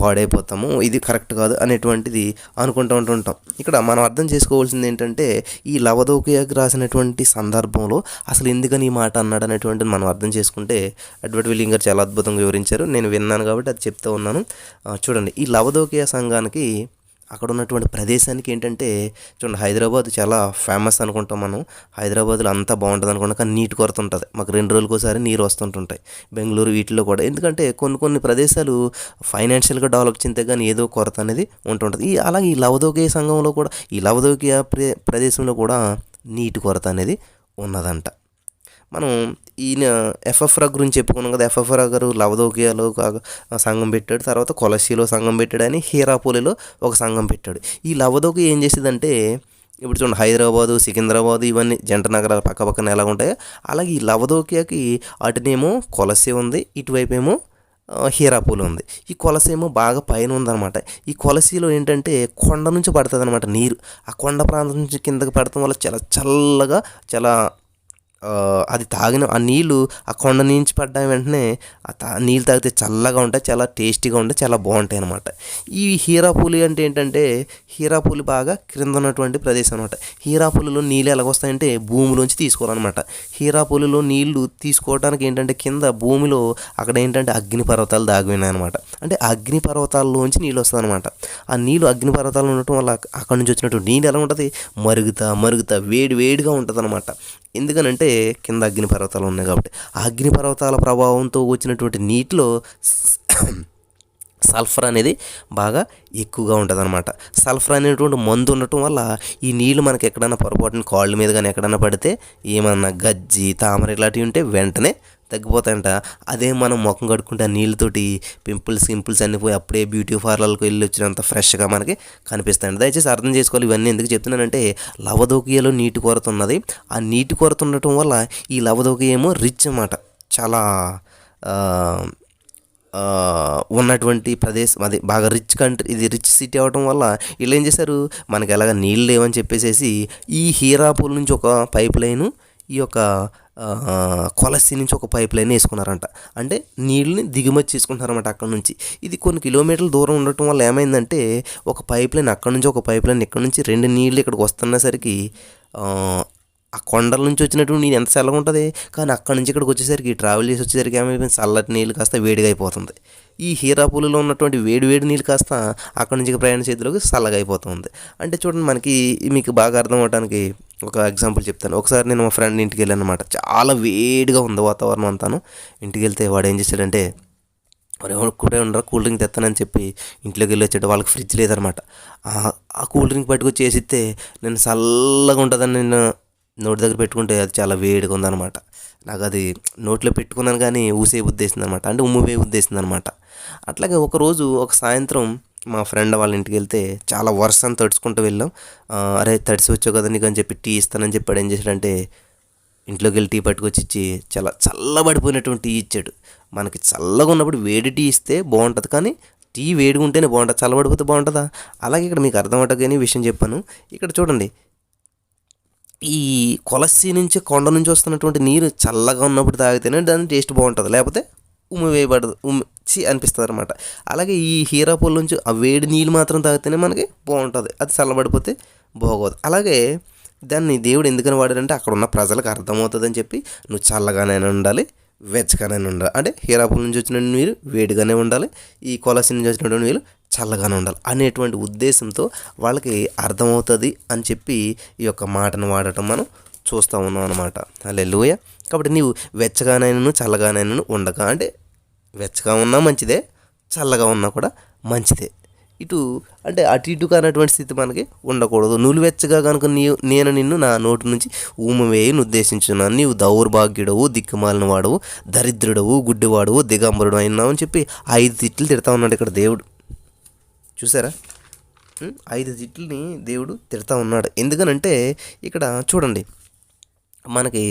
పాడైపోతాము, ఇది కరెక్ట్ కాదు అనేటువంటిది అనుకుంటూ ఉంటుంటాం. ఇక్కడ మనం అర్థం చేసుకోవాల్సింది ఏంటంటే, ఈ లవదోకియాకి రాసినటువంటి సందర్భంలో అసలు ఎందుకని ఈ మాట అన్నాడు అనేటువంటిది మనం అర్థం చేసుకుంటే, అడ్వర్ట్ విలియం గారు చాలా అద్భుతంగా వివరించారు. నేను విన్నాను కాబట్టి అది చెప్తూ ఉన్నాను. చూడండి, ఈ లవదోకియా సంఘానికి అక్కడ ఉన్నటువంటి ప్రదేశానికి ఏంటంటే, చూడండి, హైదరాబాద్ చాలా ఫేమస్ అనుకుంటాం మనం. హైదరాబాద్లో అంతా బాగుంటుంది అనుకుంటాం, కానీ నీటి కొరత ఉంటుంది. మాకు 2 రోజులకు ఒకసారి నీరు వస్తుంటుంటాయి. బెంగళూరు వీటిలో కూడా, ఎందుకంటే కొన్ని ప్రదేశాలు ఫైనాన్షియల్గా డెవలప్ చెందితే కానీ ఏదో కొరత అనేది ఉంటుంటుంది. అలాగే ఈ లవదోకియా సంఘంలో కూడా, ఈ లవదోకియా ప్రదేశంలో కూడా నీటి కొరత అనేది ఉన్నదంట. మనం ఈయన ఎఫ్ఎఫ్రా గురించి చెప్పుకున్నాం కదా. ఎఫ్ఎఫ్రా గారు లవదోకియాలో సంఘం పెట్టాడు, తర్వాత కొలసీలో సంఘం పెట్టాడు, అని హీరాపోలిలో ఒక సంఘం పెట్టాడు. ఈ లవదోకియా ఏం చేసేదంటే, ఇప్పుడు చూడండి, హైదరాబాదు, సికింద్రాబాదు ఇవన్నీ జంట నగరాలు పక్క పక్కన ఎలా ఉంటాయో అలాగే ఈ లవదోకియాకి అటునేమో కొలసీ ఉంది, ఇటువైపు ఏమో హీరాపూల్ ఉంది. ఈ కొలసీ ఏమో బాగా పైన ఉందన్నమాట. ఈ కొలసీలో ఏంటంటే కొండ నుంచి పడుతుంది అనమాట నీరు. ఆ కొండ ప్రాంతం నుంచి కిందకి పడటం వల్ల చాలా చల్లగా, చాలా అది తాగిన ఆ నీళ్ళు ఆ కొండ నుంచి పడ్డ వెంటనే నీళ్ళు తాగితే చల్లగా ఉంటాయి, చాలా టేస్టీగా ఉంటాయి, చాలా బాగుంటాయి అన్నమాట. ఈ హీరాపూలి అంటే ఏంటంటే, హీరాపూలి బాగా క్రింద ఉన్నటువంటి ప్రదేశం అనమాట. హీరాపూలిలో నీళ్ళు ఎలాగొస్తాయంటే భూమిలోంచి తీసుకోవాలన్నమాట. హీరాపూలిలో నీళ్లు తీసుకోవడానికి ఏంటంటే కింద భూమిలో అక్కడ ఏంటంటే అగ్నిపర్వతాలు దాగి ఉన్నాయి అనమాట. అంటే అగ్నిపర్వతాల్లోంచి నీళ్ళు వస్తుంది అనమాట. ఆ నీళ్ళు అగ్నిపర్వతాలు ఉండటం వల్ల అక్కడ నుంచి వచ్చినటువంటి నీళ్ళు ఎలా ఉంటుంది, మరుగుతా వేడిగా ఉంటుంది అనమాట. ఎందుకనంటే కింద అగ్నిపర్వతాలు ఉన్నాయి కాబట్టి. ఆ అగ్నిపర్వతాల ప్రభావంతో వచ్చినటువంటి నీటిలో సల్ఫర్ అనేది బాగా ఎక్కువగా ఉంటుంది అనమాట. సల్ఫర్ అనేటువంటి మందు ఉండటం వల్ల ఈ నీళ్ళు మనకి ఎక్కడైనా పొరపాటున కాళ్ళ మీద కానీ ఎక్కడైనా పడితే ఏమన్నా గజ్జి, తామర ఇలాంటివి ఉంటే వెంటనే తగ్గిపోతాయంట. అదే మనం ముఖం కడుక్కుంటే ఆ నీళ్ళతోటి పింపుల్స్ అన్నీ పోయి అప్పుడే బ్యూటీ పార్లర్కి వెళ్ళి వచ్చినంత ఫ్రెష్గా మనకి కనిపిస్తాయండి. దయచేసి అర్థం చేసుకోవాలి. ఇవన్నీ ఎందుకు చెప్తున్నానంటే, లవదోకియాలో నీటి కొరత ఉన్నది. ఆ నీటి కొరత ఉండటం వల్ల ఈ లవదోకియా ఏమో రిచ్ అన్నమాట, చాలా ఉన్నటువంటి ప్రదేశం, అది బాగా రిచ్ కంట్రీ, ఇది రిచ్ సిటీ అవ్వటం వల్ల వీళ్ళు ఏం చేశారు, మనకి ఎలాగ నీళ్ళు లేవని చెప్పేసి ఈ హీరాపూర్ నుంచి ఒక పైప్ లైను, ఈ యొక్క కొలసి నుంచి ఒక పైప్ లైన్ వేసుకున్నారంట. అంటే నీళ్ళని దిగుమతి చేసుకుంటున్నారన్నమాట అక్కడ నుంచి. ఇది కొన్ని కిలోమీటర్ల దూరం ఉండటం వల్ల ఏమైందంటే, ఒక పైప్ లైన్ అక్కడ నుంచి, ఒక పైప్ లైన్ ఇక్కడ నుంచి, రెండు నీళ్ళు ఇక్కడికి వస్తున్నసరికి ఆ కొండల నుంచి వచ్చినటువంటి నీళ్ళు ఎంత చల్లగా ఉంటుంది, కానీ అక్కడ నుంచి ఇక్కడికి వచ్చేసరికి, ట్రావెల్ చేసి వచ్చేసరికి ఏమైపోయింది, చల్లటి నీళ్ళు కాస్త వేడిగా అయిపోతుంది. ఈ హీరాపూర్లో ఉన్నటువంటి వేడి వేడి నీళ్ళు కాస్త అక్కడ నుంచి ప్రయాణ చేతిలోకి చల్లగా అయిపోతుంది. అంటే చూడండి, మనకి మీకు బాగా అర్థం అవడానికి ఒక ఎగ్జాంపుల్ చెప్తాను. ఒకసారి నేను మా ఫ్రెండ్ ఇంటికి వెళ్ళాను అనమాట. చాలా వేడిగా ఉంది వాతావరణం అంతాను. ఇంటికి వెళ్తే వాడు ఏం చేశాడంటే, కూడా ఉండరా కూల్ డ్రింక్ తెస్తానని చెప్పి ఇంట్లోకి వెళ్ళి వచ్చాడు. వాళ్ళకి ఫ్రిడ్జ్ లేదనమాట. ఆ కూల్ డ్రింక్ పట్టుకొచ్చి వేసిస్తే, నేను చల్లగా ఉంటుందని నేను నోటి దగ్గర పెట్టుకుంటే అది చాలా వేడిగా ఉందన్నమాట. నాకు అది నోట్లో పెట్టుకున్నాను కానీ ఊసే ఉద్దేశింది అనమాట, అంటే ఉమ్మువే ఉద్దేశింది అనమాట. అట్లాగే ఒకరోజు ఒక సాయంత్రం మా ఫ్రెండ్ వాళ్ళ ఇంటికి వెళ్తే చాలా వర్షం తడుచుకుంటూ వెళ్ళాం. అరే తడిసి వచ్చావు కదా నీకు అని చెప్పి టీ ఇస్తానని చెప్పాడు. ఏం చేశాడంటే, ఇంట్లోకి వెళ్ళి టీ పట్టుకొచ్చి ఇచ్చి చాలా చల్లబడిపోయినటువంటి టీ ఇచ్చాడు. మనకి చల్లగా ఉన్నప్పుడు వేడి టీ ఇస్తే బాగుంటుంది, కానీ టీ వేడిగా ఉంటేనే బాగుంటుంది, చల్లబడిపోతే బాగుంటుందా? అలాగే ఇక్కడ మీకు అర్థం అవటగానే విషయం చెప్పాను. ఇక్కడ చూడండి, ఈ కొలసి నుంచి, కొండ నుంచి వస్తున్నటువంటి నీరు చల్లగా ఉన్నప్పుడు తాగితేనే దాని టేస్ట్ బాగుంటుంది, లేకపోతే ఉమ్మి వేయబడదు, అనిపిస్తుంది అనమాట. అలాగే ఈ హీరాపూల్ నుంచి ఆ వేడి నీళ్ళు మాత్రం తాగితేనే మనకి బాగుంటుంది, అది చల్లబడిపోతే బాగోదు. అలాగే దాన్ని దేవుడు ఎందుకని వాడారంటే, అక్కడ ఉన్న ప్రజలకు అర్థమవుతుందని చెప్పి, నువ్వు చల్లగానైనా ఉండాలి, వెచ్చగానైనా ఉండాలి. అంటే హీరాపూల్ నుంచి వచ్చిన నీరు వేడిగానే ఉండాలి, ఈ కొలసి నుంచి వచ్చినటువంటి నీరు చల్లగానే ఉండాలి అనేటువంటి ఉద్దేశంతో వాళ్ళకి అర్థమవుతుంది అని చెప్పి ఈ యొక్క మాటను వాడటం మనం చూస్తూ ఉన్నాం అనమాట. హల్లెలూయా. కాబట్టి నీవు వెచ్చగానైనను చల్లగానైనను ఉండగా, అంటే వెచ్చగా ఉన్నా మంచిదే, చల్లగా ఉన్నా కూడా మంచిదే. ఇటు అంటే అటు ఇటు కానటువంటి స్థితి మనకి ఉండకూడదు. నులివెచ్చగా కనుక నేను నిన్ను నా నోటి నుంచి ఊమవేయని ఉద్దేశించున్నాను. నీవు దౌర్భాగ్యుడవు, దిక్కుమాలిన వాడవు, దరిద్రుడవు, గుడ్డివాడవు, దిగంబరుడు అయినావు అని చెప్పి 5 తిట్లు తిడతా ఉన్నాడు ఇక్కడ దేవుడు. చూసారా, 5 తిట్లని దేవుడు తిడతా ఉన్నాడు. ఎందుకనంటే ఇక్కడ చూడండి, మనకి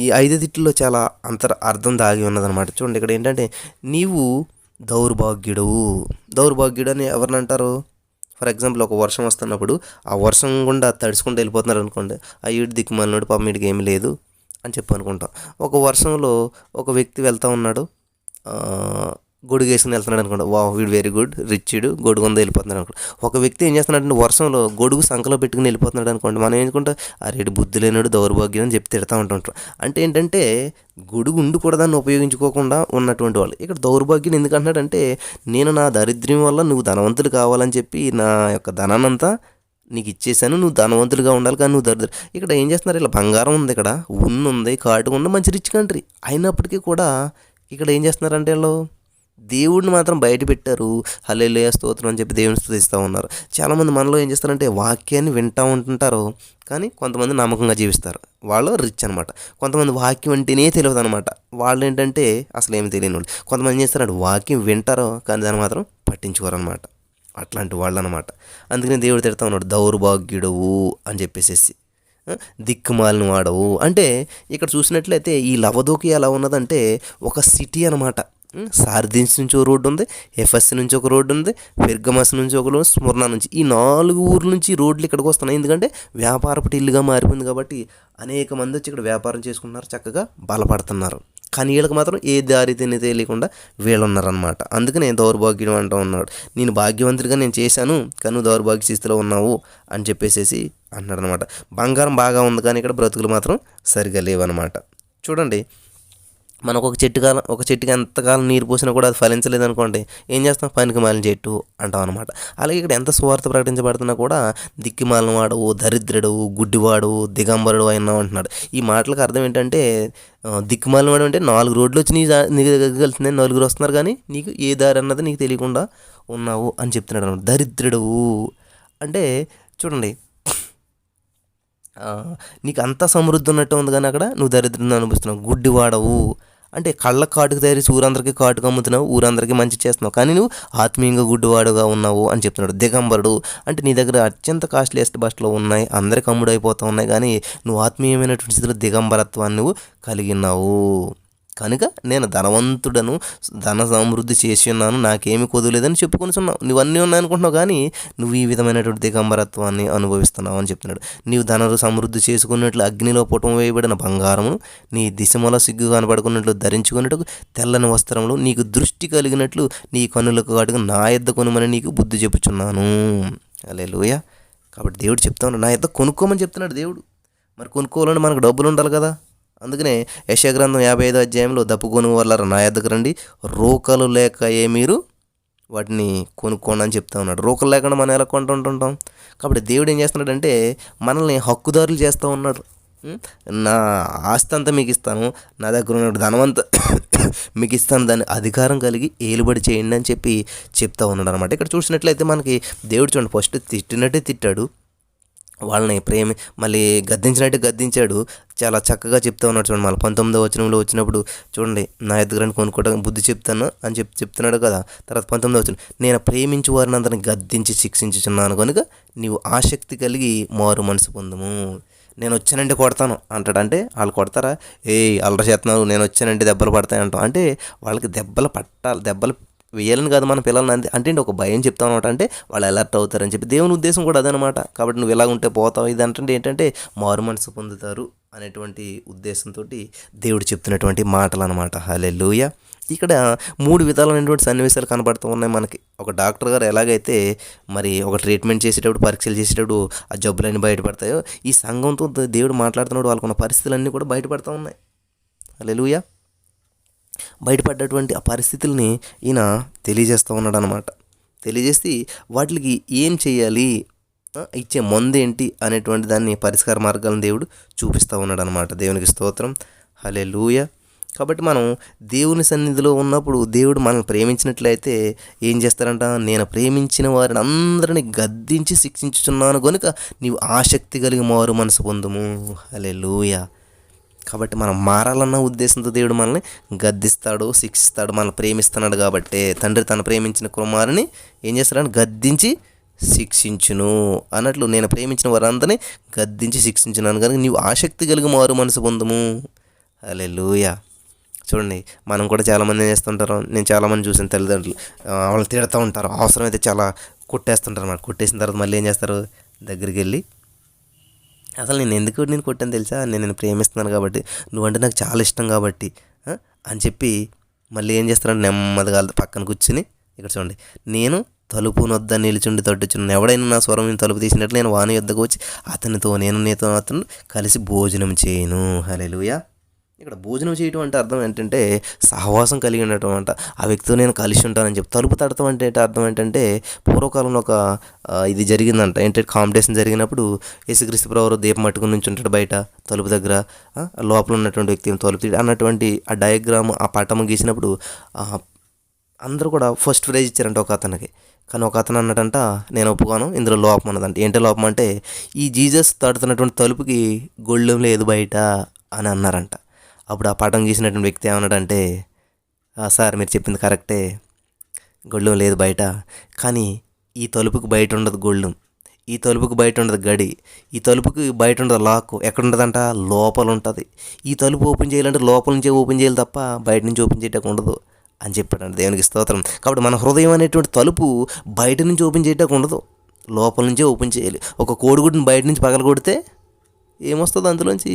ఈ 5 తిట్లలో చాలా అర్థం దాగి ఉన్నదనమాట. చూడండి, ఇక్కడ ఏంటంటే, నీవు దౌర్భాగ్యుడు అని ఎవరిని అంటారు? ఫర్ ఎగ్జాంపుల్, ఒక వర్షం వస్తున్నప్పుడు ఆ వర్షం గుండా తడుచుకుంటూ వెళ్ళిపోతున్నారు అనుకోండి, ఆ ఈడు దిక్కుమాలినాడు, పాపం వీడికి ఏమీ లేదు అని చెప్పి అనుకుంటాం. ఒక వర్షంలో ఒక వ్యక్తి వెళ్తూ ఉన్నాడు, గొడుగు వేసుకుని వెళ్తున్నాడు అనుకోండి, వా వీడు వెరీ గుడ్, రిచ్డ్, గొడుగు ఉందో వెళ్ళిపోతున్నాడు అనుకోండి. ఒక వ్యక్తి ఏం చేస్తున్నాడంటే, వర్షంలో గొడుగు సంకలో పెట్టుకుని వెళ్ళిపోతున్నాడు అనుకోండి, మనం ఏంచుకుంటాం, ఆ రేడు బుద్ధి లేనాడు, దౌర్భాగ్యం అని చెప్పి తిడతా ఉంటుంటాం. అంటే ఏంటంటే, గొడుగు ఉండి కూడా దాన్ని ఉపయోగించుకోకుండా ఉన్నటువంటి వాళ్ళు. ఇక్కడ దౌర్భాగ్యం ఎందుకు అంటున్నాడంటే, నేను నా దరిద్ర్యం వల్ల నువ్వు ధనవంతుడు కావాలని చెప్పి నా యొక్క ధనాన్నంతా నీకు ఇచ్చేసాను, నువ్వు ధనవంతుడిగా ఉండాలి, కానీ నువ్వు దరిద్రం. ఇక్కడ ఏం చేస్తున్నారు, ఇలా బంగారం ఉంది, ఇక్కడ ఉంది, కాటుగా ఉంది, మంచి రిచ్ కంట్రీ అయినప్పటికీ కూడా ఇక్కడ ఏం చేస్తున్నారంటే, వీళ్ళు దేవుడిని మాత్రం బయట పెట్టారు. హల్లెలూయా స్తోత్రం అని చెప్పి దేవుని స్తుతిస్తూ ఉన్నారు. చాలామంది మనలో ఏం చేస్తారంటే, వాక్యాన్ని వింటూ ఉంటుంటారు, కానీ కొంతమంది నమ్మకంగా జీవిస్తారు, వాళ్ళు రిచ్ అనమాట. కొంతమంది వాక్యం అంటేనే తెలియదు అనమాట, వాళ్ళు ఏంటంటే అసలు ఏమి తెలియని వాళ్ళు. కొంతమంది ఏం చేస్తారంటే, వాక్యం వింటారో కానీ దాన్ని మాత్రం పట్టించుకోరు అనమాట, అట్లాంటి వాళ్ళు అనమాట. అందుకని దేవుడు తిడతా ఉన్నాడు, దౌర్భాగ్యుడవు అని చెప్పేసి, దిక్కుమాలిన వాడవు. అంటే ఇక్కడ చూసినట్లయితే ఈ లవదోకి ఎలా ఉన్నదంటే, ఒక సిటీ అనమాట. సార్దీన్స్ నుంచి ఒక రోడ్డు ఉంది, ఎఫెస్ నుంచి ఒక రోడ్డు ఉంది, పెర్గమస్ నుంచి ఒక రోడ్డు, స్ముర్నా నుంచి, ఈ 4 ఊర్ల నుంచి రోడ్లు ఇక్కడికి వస్తున్నాయి. ఎందుకంటే వ్యాపారపు ఇల్లుగా మారిపోయింది కాబట్టి అనేక మంది వచ్చి ఇక్కడ వ్యాపారం చేసుకుంటున్నారు, చక్కగా బలపడుతున్నారు. కానీ వీళ్ళకి మాత్రం ఏ దారి తెలియకుండా వీళ్ళు ఉన్నారనమాట. అందుకనే దౌర్భాగ్యం అంటూ ఉన్నాడు. నేను భాగ్యవంతుడిగా నేను చేశాను, కానీ నువ్వు దౌర్భాగ్య స్థితిలో ఉన్నావు అని చెప్పేసి అన్నాడు అనమాట. బంగారం బాగా ఉంది, కానీ ఇక్కడ బ్రతుకులు మాత్రం సరిగా లేవన్నమాట. చూడండి, మనకు ఒక చెట్టుకి ఎంతకాలం నీరు పోసినా కూడా అది ఫలించలేదు అనుకోండి, ఏం చేస్తాం, పనికి మాలిన చెట్టు అంటాం అనమాట. అలాగే ఇక్కడ ఎంత సువార్త ప్రకటించబడుతున్నా కూడా దిక్కుమాలిన వాడు, దరిద్రుడు, గుడ్డివాడు, దిగంబరుడు అయినా అంటున్నాడు. ఈ మాటలకు అర్థం ఏంటంటే, దిక్కుమాలిన వాడు అంటే 4 రోడ్లు వచ్చి నీ దగ్గరికి వెళ్తున్నాయి, 4 వస్తున్నారు, కానీ నీకు ఏ దారి అన్నది నీకు తెలియకుండా ఉన్నావు అని చెప్తున్నాడు అనమాట. దరిద్రుడు అంటే చూడండి, నీకు అంత సమృద్ధి ఉన్నట్టు ఉంది, కానీ అక్కడ నువ్వు దరిద్రం అనిపిస్తున్నావు. గుడ్డివాడవు అంటే కళ్ళ కాటుకు తయారీసి ఊరందరికీ కాటుకు అమ్ముతున్నావు, ఊరందరికీ మంచి చేస్తున్నావు, కానీ నువ్వు ఆత్మీయంగా గుడ్డివాడుగా ఉన్నావు అని చెప్తున్నాడు. దిగంబరుడు అంటే నీ దగ్గర అత్యంత కాస్ట్లీయెస్ట్ బస్సులు ఉన్నాయి, అందరికి అమ్ముడైపోతూ ఉన్నాయి, కానీ నువ్వు ఆత్మీయమైనటువంటి స్థితిలో దిగంబరత్వాన్ని నువ్వు కలిగి ఉన్నావు. కనుక నేను ధనవంతుడను, ధన సమృద్ధి చేసి ఉన్నాను, నాకేమి కొదులేదని చెప్పుకొనిచున్నావు. నువ్వు అన్నీ ఉన్నాయనుకుంటున్నావు, కానీ నువ్వు ఈ విధమైనటువంటి దిగంబరత్వాన్ని అనుభవిస్తున్నావు అని చెప్తున్నాడు. నీవు ధన సమృద్ధి చేసుకున్నట్లు అగ్నిలో పుటం వేయబడిన బంగారమును, నీ దిశమల సిగ్గు కనపడుకున్నట్లు ధరించుకున్నట్టు తెల్లని వస్త్రములు, నీకు దృష్టి కలిగినట్లు నీ కన్నులకు కాటుగా నా యొద్ద కొనుమని నీకు బుద్ధి చెప్పుచున్నాను. హల్లెలూయా. కాబట్టి దేవుడు చెప్తా ఉన్నాడు, నా యొద్ద కొనుక్కోమని చెప్తున్నాడు దేవుడు. మరి కొనుక్కోవాలంటే మనకు డబ్బులు ఉండాలి కదా. అందుకనే యెషయా గ్రంథం 55వ అధ్యాయంలో దప్పుకొని వాళ్ళ నా యొద్దకు రండి, రోకలు లేక మీరు వాటిని కొనుక్కోండి అని చెప్తా ఉన్నాడు. రోకలు లేకుండా మనం ఎలా కొంటుంటాం. కాబట్టి దేవుడు ఏం చేస్తున్నాడంటే మనల్ని హక్కుదారులు చేస్తూ ఉన్నాడు. నా ఆస్తి అంతా మీకు ఇస్తాను, నా దగ్గర ఉన్న ధనవంతా మీకు ఇస్తాను, దాన్ని అధికారం కలిగి ఏలుబడి చేయండి అని చెప్పి చెప్తా ఉన్నాడు అనమాట. ఇక్కడ చూసినట్లయితే మనకి దేవుడు చూడండి, ఫస్ట్ తిట్టినట్టే తిట్టాడు, వాళ్ళని మళ్ళీ గద్దించినట్టు గద్దించాడు. చాలా చక్కగా చెప్తా ఉన్నాడు చూడండి. మళ్ళీ 19వ వచనంలో వచ్చినప్పుడు చూడండి, నా ఎదుగురని కొనుక్కోవడానికి బుద్ధి చెప్తాను అని చెప్తున్నాడు కదా. తర్వాత 19వ వచనం, నేను ప్రేమించు వారిని అందరిని గద్దించి శిక్షించుచున్నాను కనుక నీవు ఆసక్తి కలిగి మారు మనసు పొందుము. నేను వచ్చానంటే కొడతాను అంటాడు. అంటే వాళ్ళు కొడతారా? అల్లరి చేస్తున్నారు, నేను వచ్చానంటే దెబ్బలు పడతాయి అంటాం. అంటే వాళ్ళకి దెబ్బలు వేయాలని కాదు మన పిల్లల్ని, అంటే ఒక భయం చెప్తాం అనమాట. అంటే వాళ్ళు అలర్ట్ అవుతారని చెప్పి దేవుని ఉద్దేశం కూడా అదనమాట. కాబట్టి నువ్వు ఇలా ఉంటే పోతావు, ఇది అంటే ఏంటంటే మారు మనసు పొందుతారు అనేటువంటి ఉద్దేశంతో దేవుడు చెప్తున్నటువంటి మాటలు అనమాట. హల్లెలూయా. ఇక్కడ 3 విధాలైనటువంటి సన్నివేశాలు కనబడుతూ ఉన్నాయి మనకి. ఒక డాక్టర్ గారు ఎలాగైతే మరి ఒక ట్రీట్మెంట్ చేసేటప్పుడు, పరీక్షలు చేసేటప్పుడు ఆ జబ్బులన్నీ బయటపడతాయో, ఈ సంఘంతో దేవుడు మాట్లాడుతున్నాడు, వాళ్ళకున్న పరిస్థితులన్నీ కూడా బయటపడుతూ ఉన్నాయి. హల్లెలూయా. బయటపడ్డటువంటి ఆ పరిస్థితుల్ని ఈయన తెలియజేస్తూ ఉన్నాడు అనమాట. తెలియజేసి వాటికి ఏం చేయాలి, ఇచ్చే మందు ఏంటి అనేటువంటి దాన్ని పరిష్కార మార్గాలను దేవుడు చూపిస్తూ ఉన్నాడు అనమాట. దేవునికి స్తోత్రం. హల్లెలూయా. కాబట్టి మనం దేవుని సన్నిధిలో ఉన్నప్పుడు దేవుడు మనల్ని ప్రేమించినట్లయితే ఏం చేస్తారంట, నేను ప్రేమించిన వారిని అందరినీ గద్దించి శిక్షించుచున్నాను కనుక నీవు ఆసక్తి కలిగి మారు మనసు పొందుము. హల్లెలూయా. కాబట్టి మనం మారాలన్న ఉద్దేశంతో దేవుడు మనల్ని గద్దిస్తాడు, శిక్షిస్తాడు, మనల్ని ప్రేమిస్తున్నాడు. కాబట్టి తండ్రి తను ప్రేమించిన కుమారుని ఏం చేస్తాడని గద్దించి శిక్షించును అన్నట్లు, నేను ప్రేమించిన వారందరినీ గద్దించి శిక్షించున్నాను కనుక నీవు ఆసక్తి కలిగి మారు మనసు పొందుము. హల్లెలూయా. చూడండి, మనం కూడా చాలామంది ఏం చేస్తుంటారు, నేను చాలామంది చూసిన తల్లిదండ్రులు వాళ్ళని తిడుతూ ఉంటారు, అవసరమైతే చాలా కొట్టేస్తుంటారు అన్నమాట. కొట్టేసిన తర్వాత మళ్ళీ ఏం చేస్తారు, దగ్గరికి వెళ్ళి అసలు నేను కొట్టాను తెలుసా, నేను ప్రేమిస్తున్నాను కాబట్టి, నువ్వంటే నాకు చాలా ఇష్టం కాబట్టి అని చెప్పి మళ్ళీ ఏం చేస్తారంటే నెమ్మదిగా పక్కన కూర్చుని, ఇక్కడ చూడండి, నేను తలుపు నొద్ద నిలుచుండి తట్టుచున్నాను, ఎవడైనా నా స్వరం నేను తలుపు తీసినట్లు నేను వాని యొద్దకు వచ్చి అతనితో నీతో అతను కలిసి భోజనం చేయను. హల్లెలూయా. ఇక్కడ భోజనం చేయటం అంటే అర్థం ఏంటంటే సహవాసం కలిగి ఉండటం అంట. ఆ వ్యక్తితో నేను కలిసి ఉంటానని చెప్పి. తలుపు తడటం అంటే అర్థం ఏంటంటే పూర్వకాలంలో ఒక ఇది జరిగిందంట. ఏంటంటే కాంపిటీషన్ జరిగినప్పుడు యేసుక్రీస్తు ప్రభువు దీపం పట్టుకుని నుంచి ఉంటాడు బయట తలుపు దగ్గర, లోపల ఉన్నటువంటి వ్యక్తిని తలుపు తీయడం అన్నటువంటి ఆ డయాగ్రామ్, ఆ పటం గీసినప్పుడు అందరూ కూడా ఫస్ట్ ప్రైజ్ ఇచ్చారంట ఒక అతనికి. కానీ ఒక అతను అన్నటంట, నేను ఒప్పుకోను, ఇందులో లోపం ఉన్నదంట. ఏంటో లోపం అంటే ఈ జీసస్ తడుతున్నటువంటి తలుపుకి గొళ్ళెం లేదు బయట అని అన్నారంట. అప్పుడు ఆ పటం గీసినటువంటి వ్యక్తి ఏమన్నాడంటే, సార్ మీరు చెప్పింది కరెక్టే, గొళ్ళెం లేదు బయట, కానీ ఈ తలుపుకి బయట ఉండదు గొళ్ళెం, ఈ తలుపుకి బయట ఉండదు గడి, ఈ తలుపుకి బయట ఉండదు లాక్, ఎక్కడ ఉంటుందంట, లోపల ఉంటుంది. ఈ తలుపు ఓపెన్ చేయాలంటే లోపల నుంచే ఓపెన్ చేయాలి తప్ప బయట నుంచి ఓపెన్ చేయటం ఉండదు అని చెప్పాడంట. దేవునికి స్తోత్రం. కాబట్టి మన హృదయం అనేటువంటి తలుపు బయట నుంచి ఓపెన్ చేయటం ఉండదు, లోపల నుంచే ఓపెన్ చేయాలి. ఒక కోడిగుడ్డుని బయట నుంచి పగలగొడితే ఏమొస్తుంది, అందులోంచి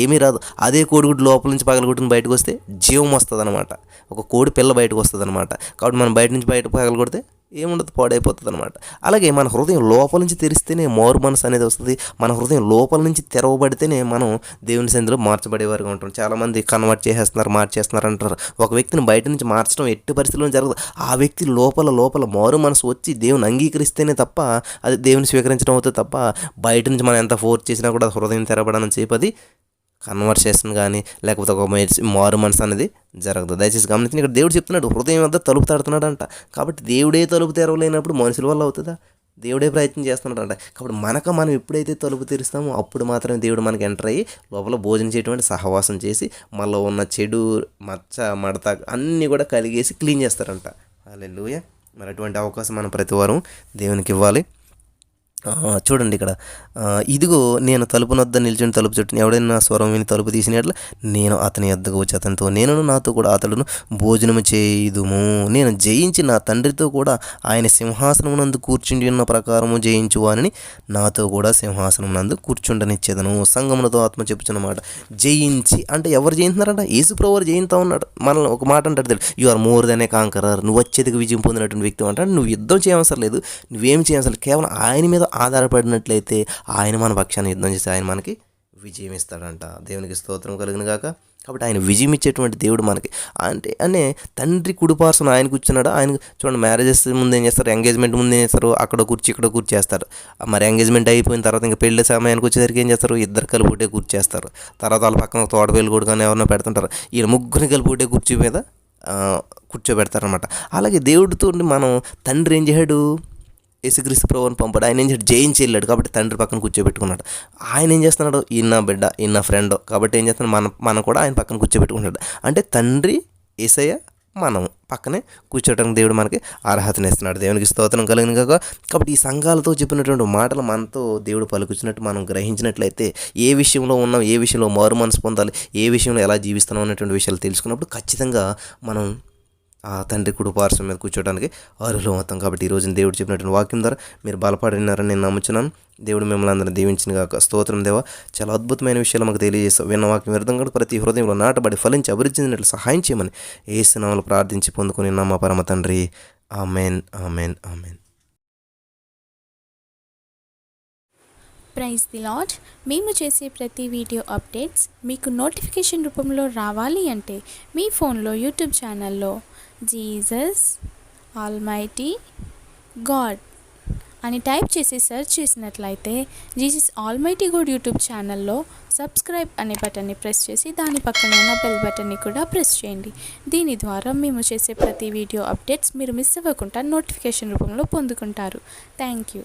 ఏమీ రాదు. అదే కోడిగుడ్డు లోపల నుంచి పగలగొట్టిన బయటకు వస్తే జీవం వస్తుంది అనమాట. ఒక కోడి పిల్ల బయటకు వస్తుంది అనమాట. కాబట్టి మనం బయట నుంచి పగలగొడితే ఏముండదు, పాడైపోతుంది అనమాట. అలాగే మన హృదయం లోపల నుంచి తెరిస్తేనే మారు మనసు అనేది వస్తుంది. మన హృదయం లోపల నుంచి తెరవబడితేనే మనం దేవుని సన్నిధిలో మార్చబడేవారుగా ఉంటాం. చాలామంది కన్వర్ట్ మార్చేస్తున్నారు అంటారు. ఒక వ్యక్తిని బయట నుంచి మార్చడం ఎట్టి పరిస్థితుల్లో జరగదు. ఆ వ్యక్తి లోపల మారు మనసు వచ్చి దేవుని అంగీకరిస్తేనే తప్ప అది దేవుని స్వీకరించడం అవుతుంది తప్ప బయట నుంచి మనం ఎంత ఫోర్స్ చేసినా కూడా హృదయం తెరవబడని చెప్పి అది కన్వర్సేషన్ కానీ లేకపోతే ఒక మారు మనసు అనేది జరగదు. దయచేసి గమనించి, ఇక్కడ దేవుడు చెప్తున్నాడు హృదయం వద్ద తలుపు తడుతున్నాడు అంట. కాబట్టి దేవుడే తలుపు తెరవలేనప్పుడు మనుషుల వల్ల అవుతుందా? దేవుడే ప్రయత్నం చేస్తున్నాడు అంట. కాబట్టి మనం ఎప్పుడైతే తలుపు తెరుస్తామో అప్పుడు మాత్రమే దేవుడు మనకి ఎంటర్ అయ్యి లోపల భోజనం చేయటువంటి సహవాసం చేసి మనలో ఉన్న చెడు మడత అన్నీ కూడా కలిగేసి క్లీన్ చేస్తారంట. హల్లెలూయా. మరి అటువంటి అవకాశం మనం ప్రతి వారం దేవునికి ఇవ్వాలి. చూడండి ఇక్కడ, ఇదిగో నేను తలుపు నొద్ద నిల్చుని తలుపు చుట్టూ ఎవడైనా నా స్వరం విని తలుపు తీసినట్ల నేను అతని యొద్దకు వచ్చి అతనితో నేనును నాతో కూడా అతడును భోజనము చేయుదుము. నేను జయించి నా తండ్రితో కూడా ఆయన సింహాసనమునందు కూర్చుండి ఉన్న ప్రకారము జయించు అని నాతో కూడా సింహాసనం నందు కూర్చుండనిచ్చేదను. సంగమునతో ఆత్మ చెప్పుచున్నమాట. జయించి అంటే ఎవరు జయించున్నారంట? యేసుప్రభువు జయిస్తూ ఉన్నాడు. మనల్ని ఒక మాట అంటాడు తెలుసు, you are more than a conqueror. నువ్వు అత్యధిక విజయం పొందినటువంటి వ్యక్తి అంటే నువ్వు యుద్ధం చేయవసరం లేదు, నువ్వేం చేయవసరం లేదు. కేవలం ఆయన మీద ఆధారపడినట్లయితే ఆయన మన పక్షాన్ని యుద్ధం చేసి ఆయన మనకి విజయం ఇస్తాడంట. దేవునికి స్తోత్రం కలుగును గాక. కాబట్టి ఆయన విజయం ఇచ్చేటువంటి దేవుడు మనకి. అనే తండ్రి కుడిపార్శ్వన ఆయన కూర్చున్నాడు. ఆయన చూడండి, మ్యారేజెస్ ముందు ఏం చేస్తారు, ఎంగేజ్మెంట్ ముందు ఏం చేస్తారు, అక్కడ కూర్చి ఇక్కడ కూర్చేస్తారు. మరి ఎంగేజ్మెంట్ అయిపోయిన తర్వాత ఇంకా పెళ్లి సమయానికి వచ్చేసరికి ఏం చేస్తారు, ఇద్దరు కలిపి కూర్చేస్తారు. తర్వాత వాళ్ళ పక్కన తోటపల్లి కూడా కానీ ఎవరినో పెడుతుంటారు. ఈ ముగ్గురిని కలిపి కుర్చీ మీద కూర్చోబెడతారనమాట. అలాగే దేవుడితో మనం తండ్రి ఏం చేశాడు, యేసుక్రీస్తు ప్రభువుని పంపాడు. ఆయన ఏం చేశాడు, జయించి వెళ్ళాడు. కాబట్టి తండ్రి పక్కన కూర్చోబెట్టుకున్నాడు. ఆయన ఏం చేస్తున్నాడు, ఈయన బిడ్డ ఈయన ఫ్రెండ్ కాబట్టి ఏం చేస్తున్నాడు, మనం కూడా ఆయన పక్కన కూర్చోబెట్టుకుంటాడు. అంటే తండ్రి, యేసయ్య, మనం పక్కనే కూర్చోవడానికి దేవుడు మనకి అర్హతనిస్తున్నాడు. దేవునికి స్తోత్రం కలిగిన కాక. కాబట్టి ఈ సంఘాలతో చెప్పినటువంటి మాటలు మనతో దేవుడు పలుకుచ్చినట్టు మనం గ్రహించినట్లయితే ఏ విషయంలో ఉన్నాం, ఏ విషయంలో మారు మనసు పొందాలి, ఏ విషయంలో ఎలా జీవిస్తున్నాం అనేటువంటి విషయాలు తెలుసుకున్నప్పుడు ఖచ్చితంగా మనం ఆ తండ్రి కుడిపార్శ్వం మీద కూర్చోవడానికి అర్హులం అవుతాం. కాబట్టి ఈ రోజున దేవుడు చెప్పినటువంటి వాక్యం ద్వారా మీరు బలపడినారని నేను నమ్ముచున్నాను. దేవుడు మిమ్మల్ని అందరిని దీవించిన కాక. స్తోత్రం దేవా, చాలా అద్భుతమైన విషయాలు మాకు తెలియజేస్తాం. విన్న వాక్యం వ్యర్థం కూడా ప్రతి హృదయంలో నాటబడి ఫలించి అభివృద్ధి చెందినట్లు సహాయం చేయమని యేసు నామములో ప్రార్థించి పొందుకుని మా పరమ తండ్రి. Amen, amen, amen. Praise the Lord. మేము చేసే ప్రతి వీడియో అప్డేట్స్ మీకు నోటిఫికేషన్ రూపంలో రావాలి అంటే మీ ఫోన్లో యూట్యూబ్ ఛానల్లో జీసస్ ఆల్మైటీ గాడ్ అని టైప్ చేసి సెర్చ్ చేసినట్లయితే జీసస్ ఆల్మైటీ గాడ్ యూట్యూబ్ ఛానల్లో సబ్స్క్రైబ్ అనే బటన్ని ప్రెస్ చేసి దాని పక్కన ఉన్న బెల్ బటన్ని కూడా ప్రెస్ చేయండి. దీని ద్వారా మేము చేసే ప్రతి వీడియో అప్డేట్స్ మీరు మిస్ అవ్వకుండా నోటిఫికేషన్ రూపంలో పొందుకుంటారు. Thank you.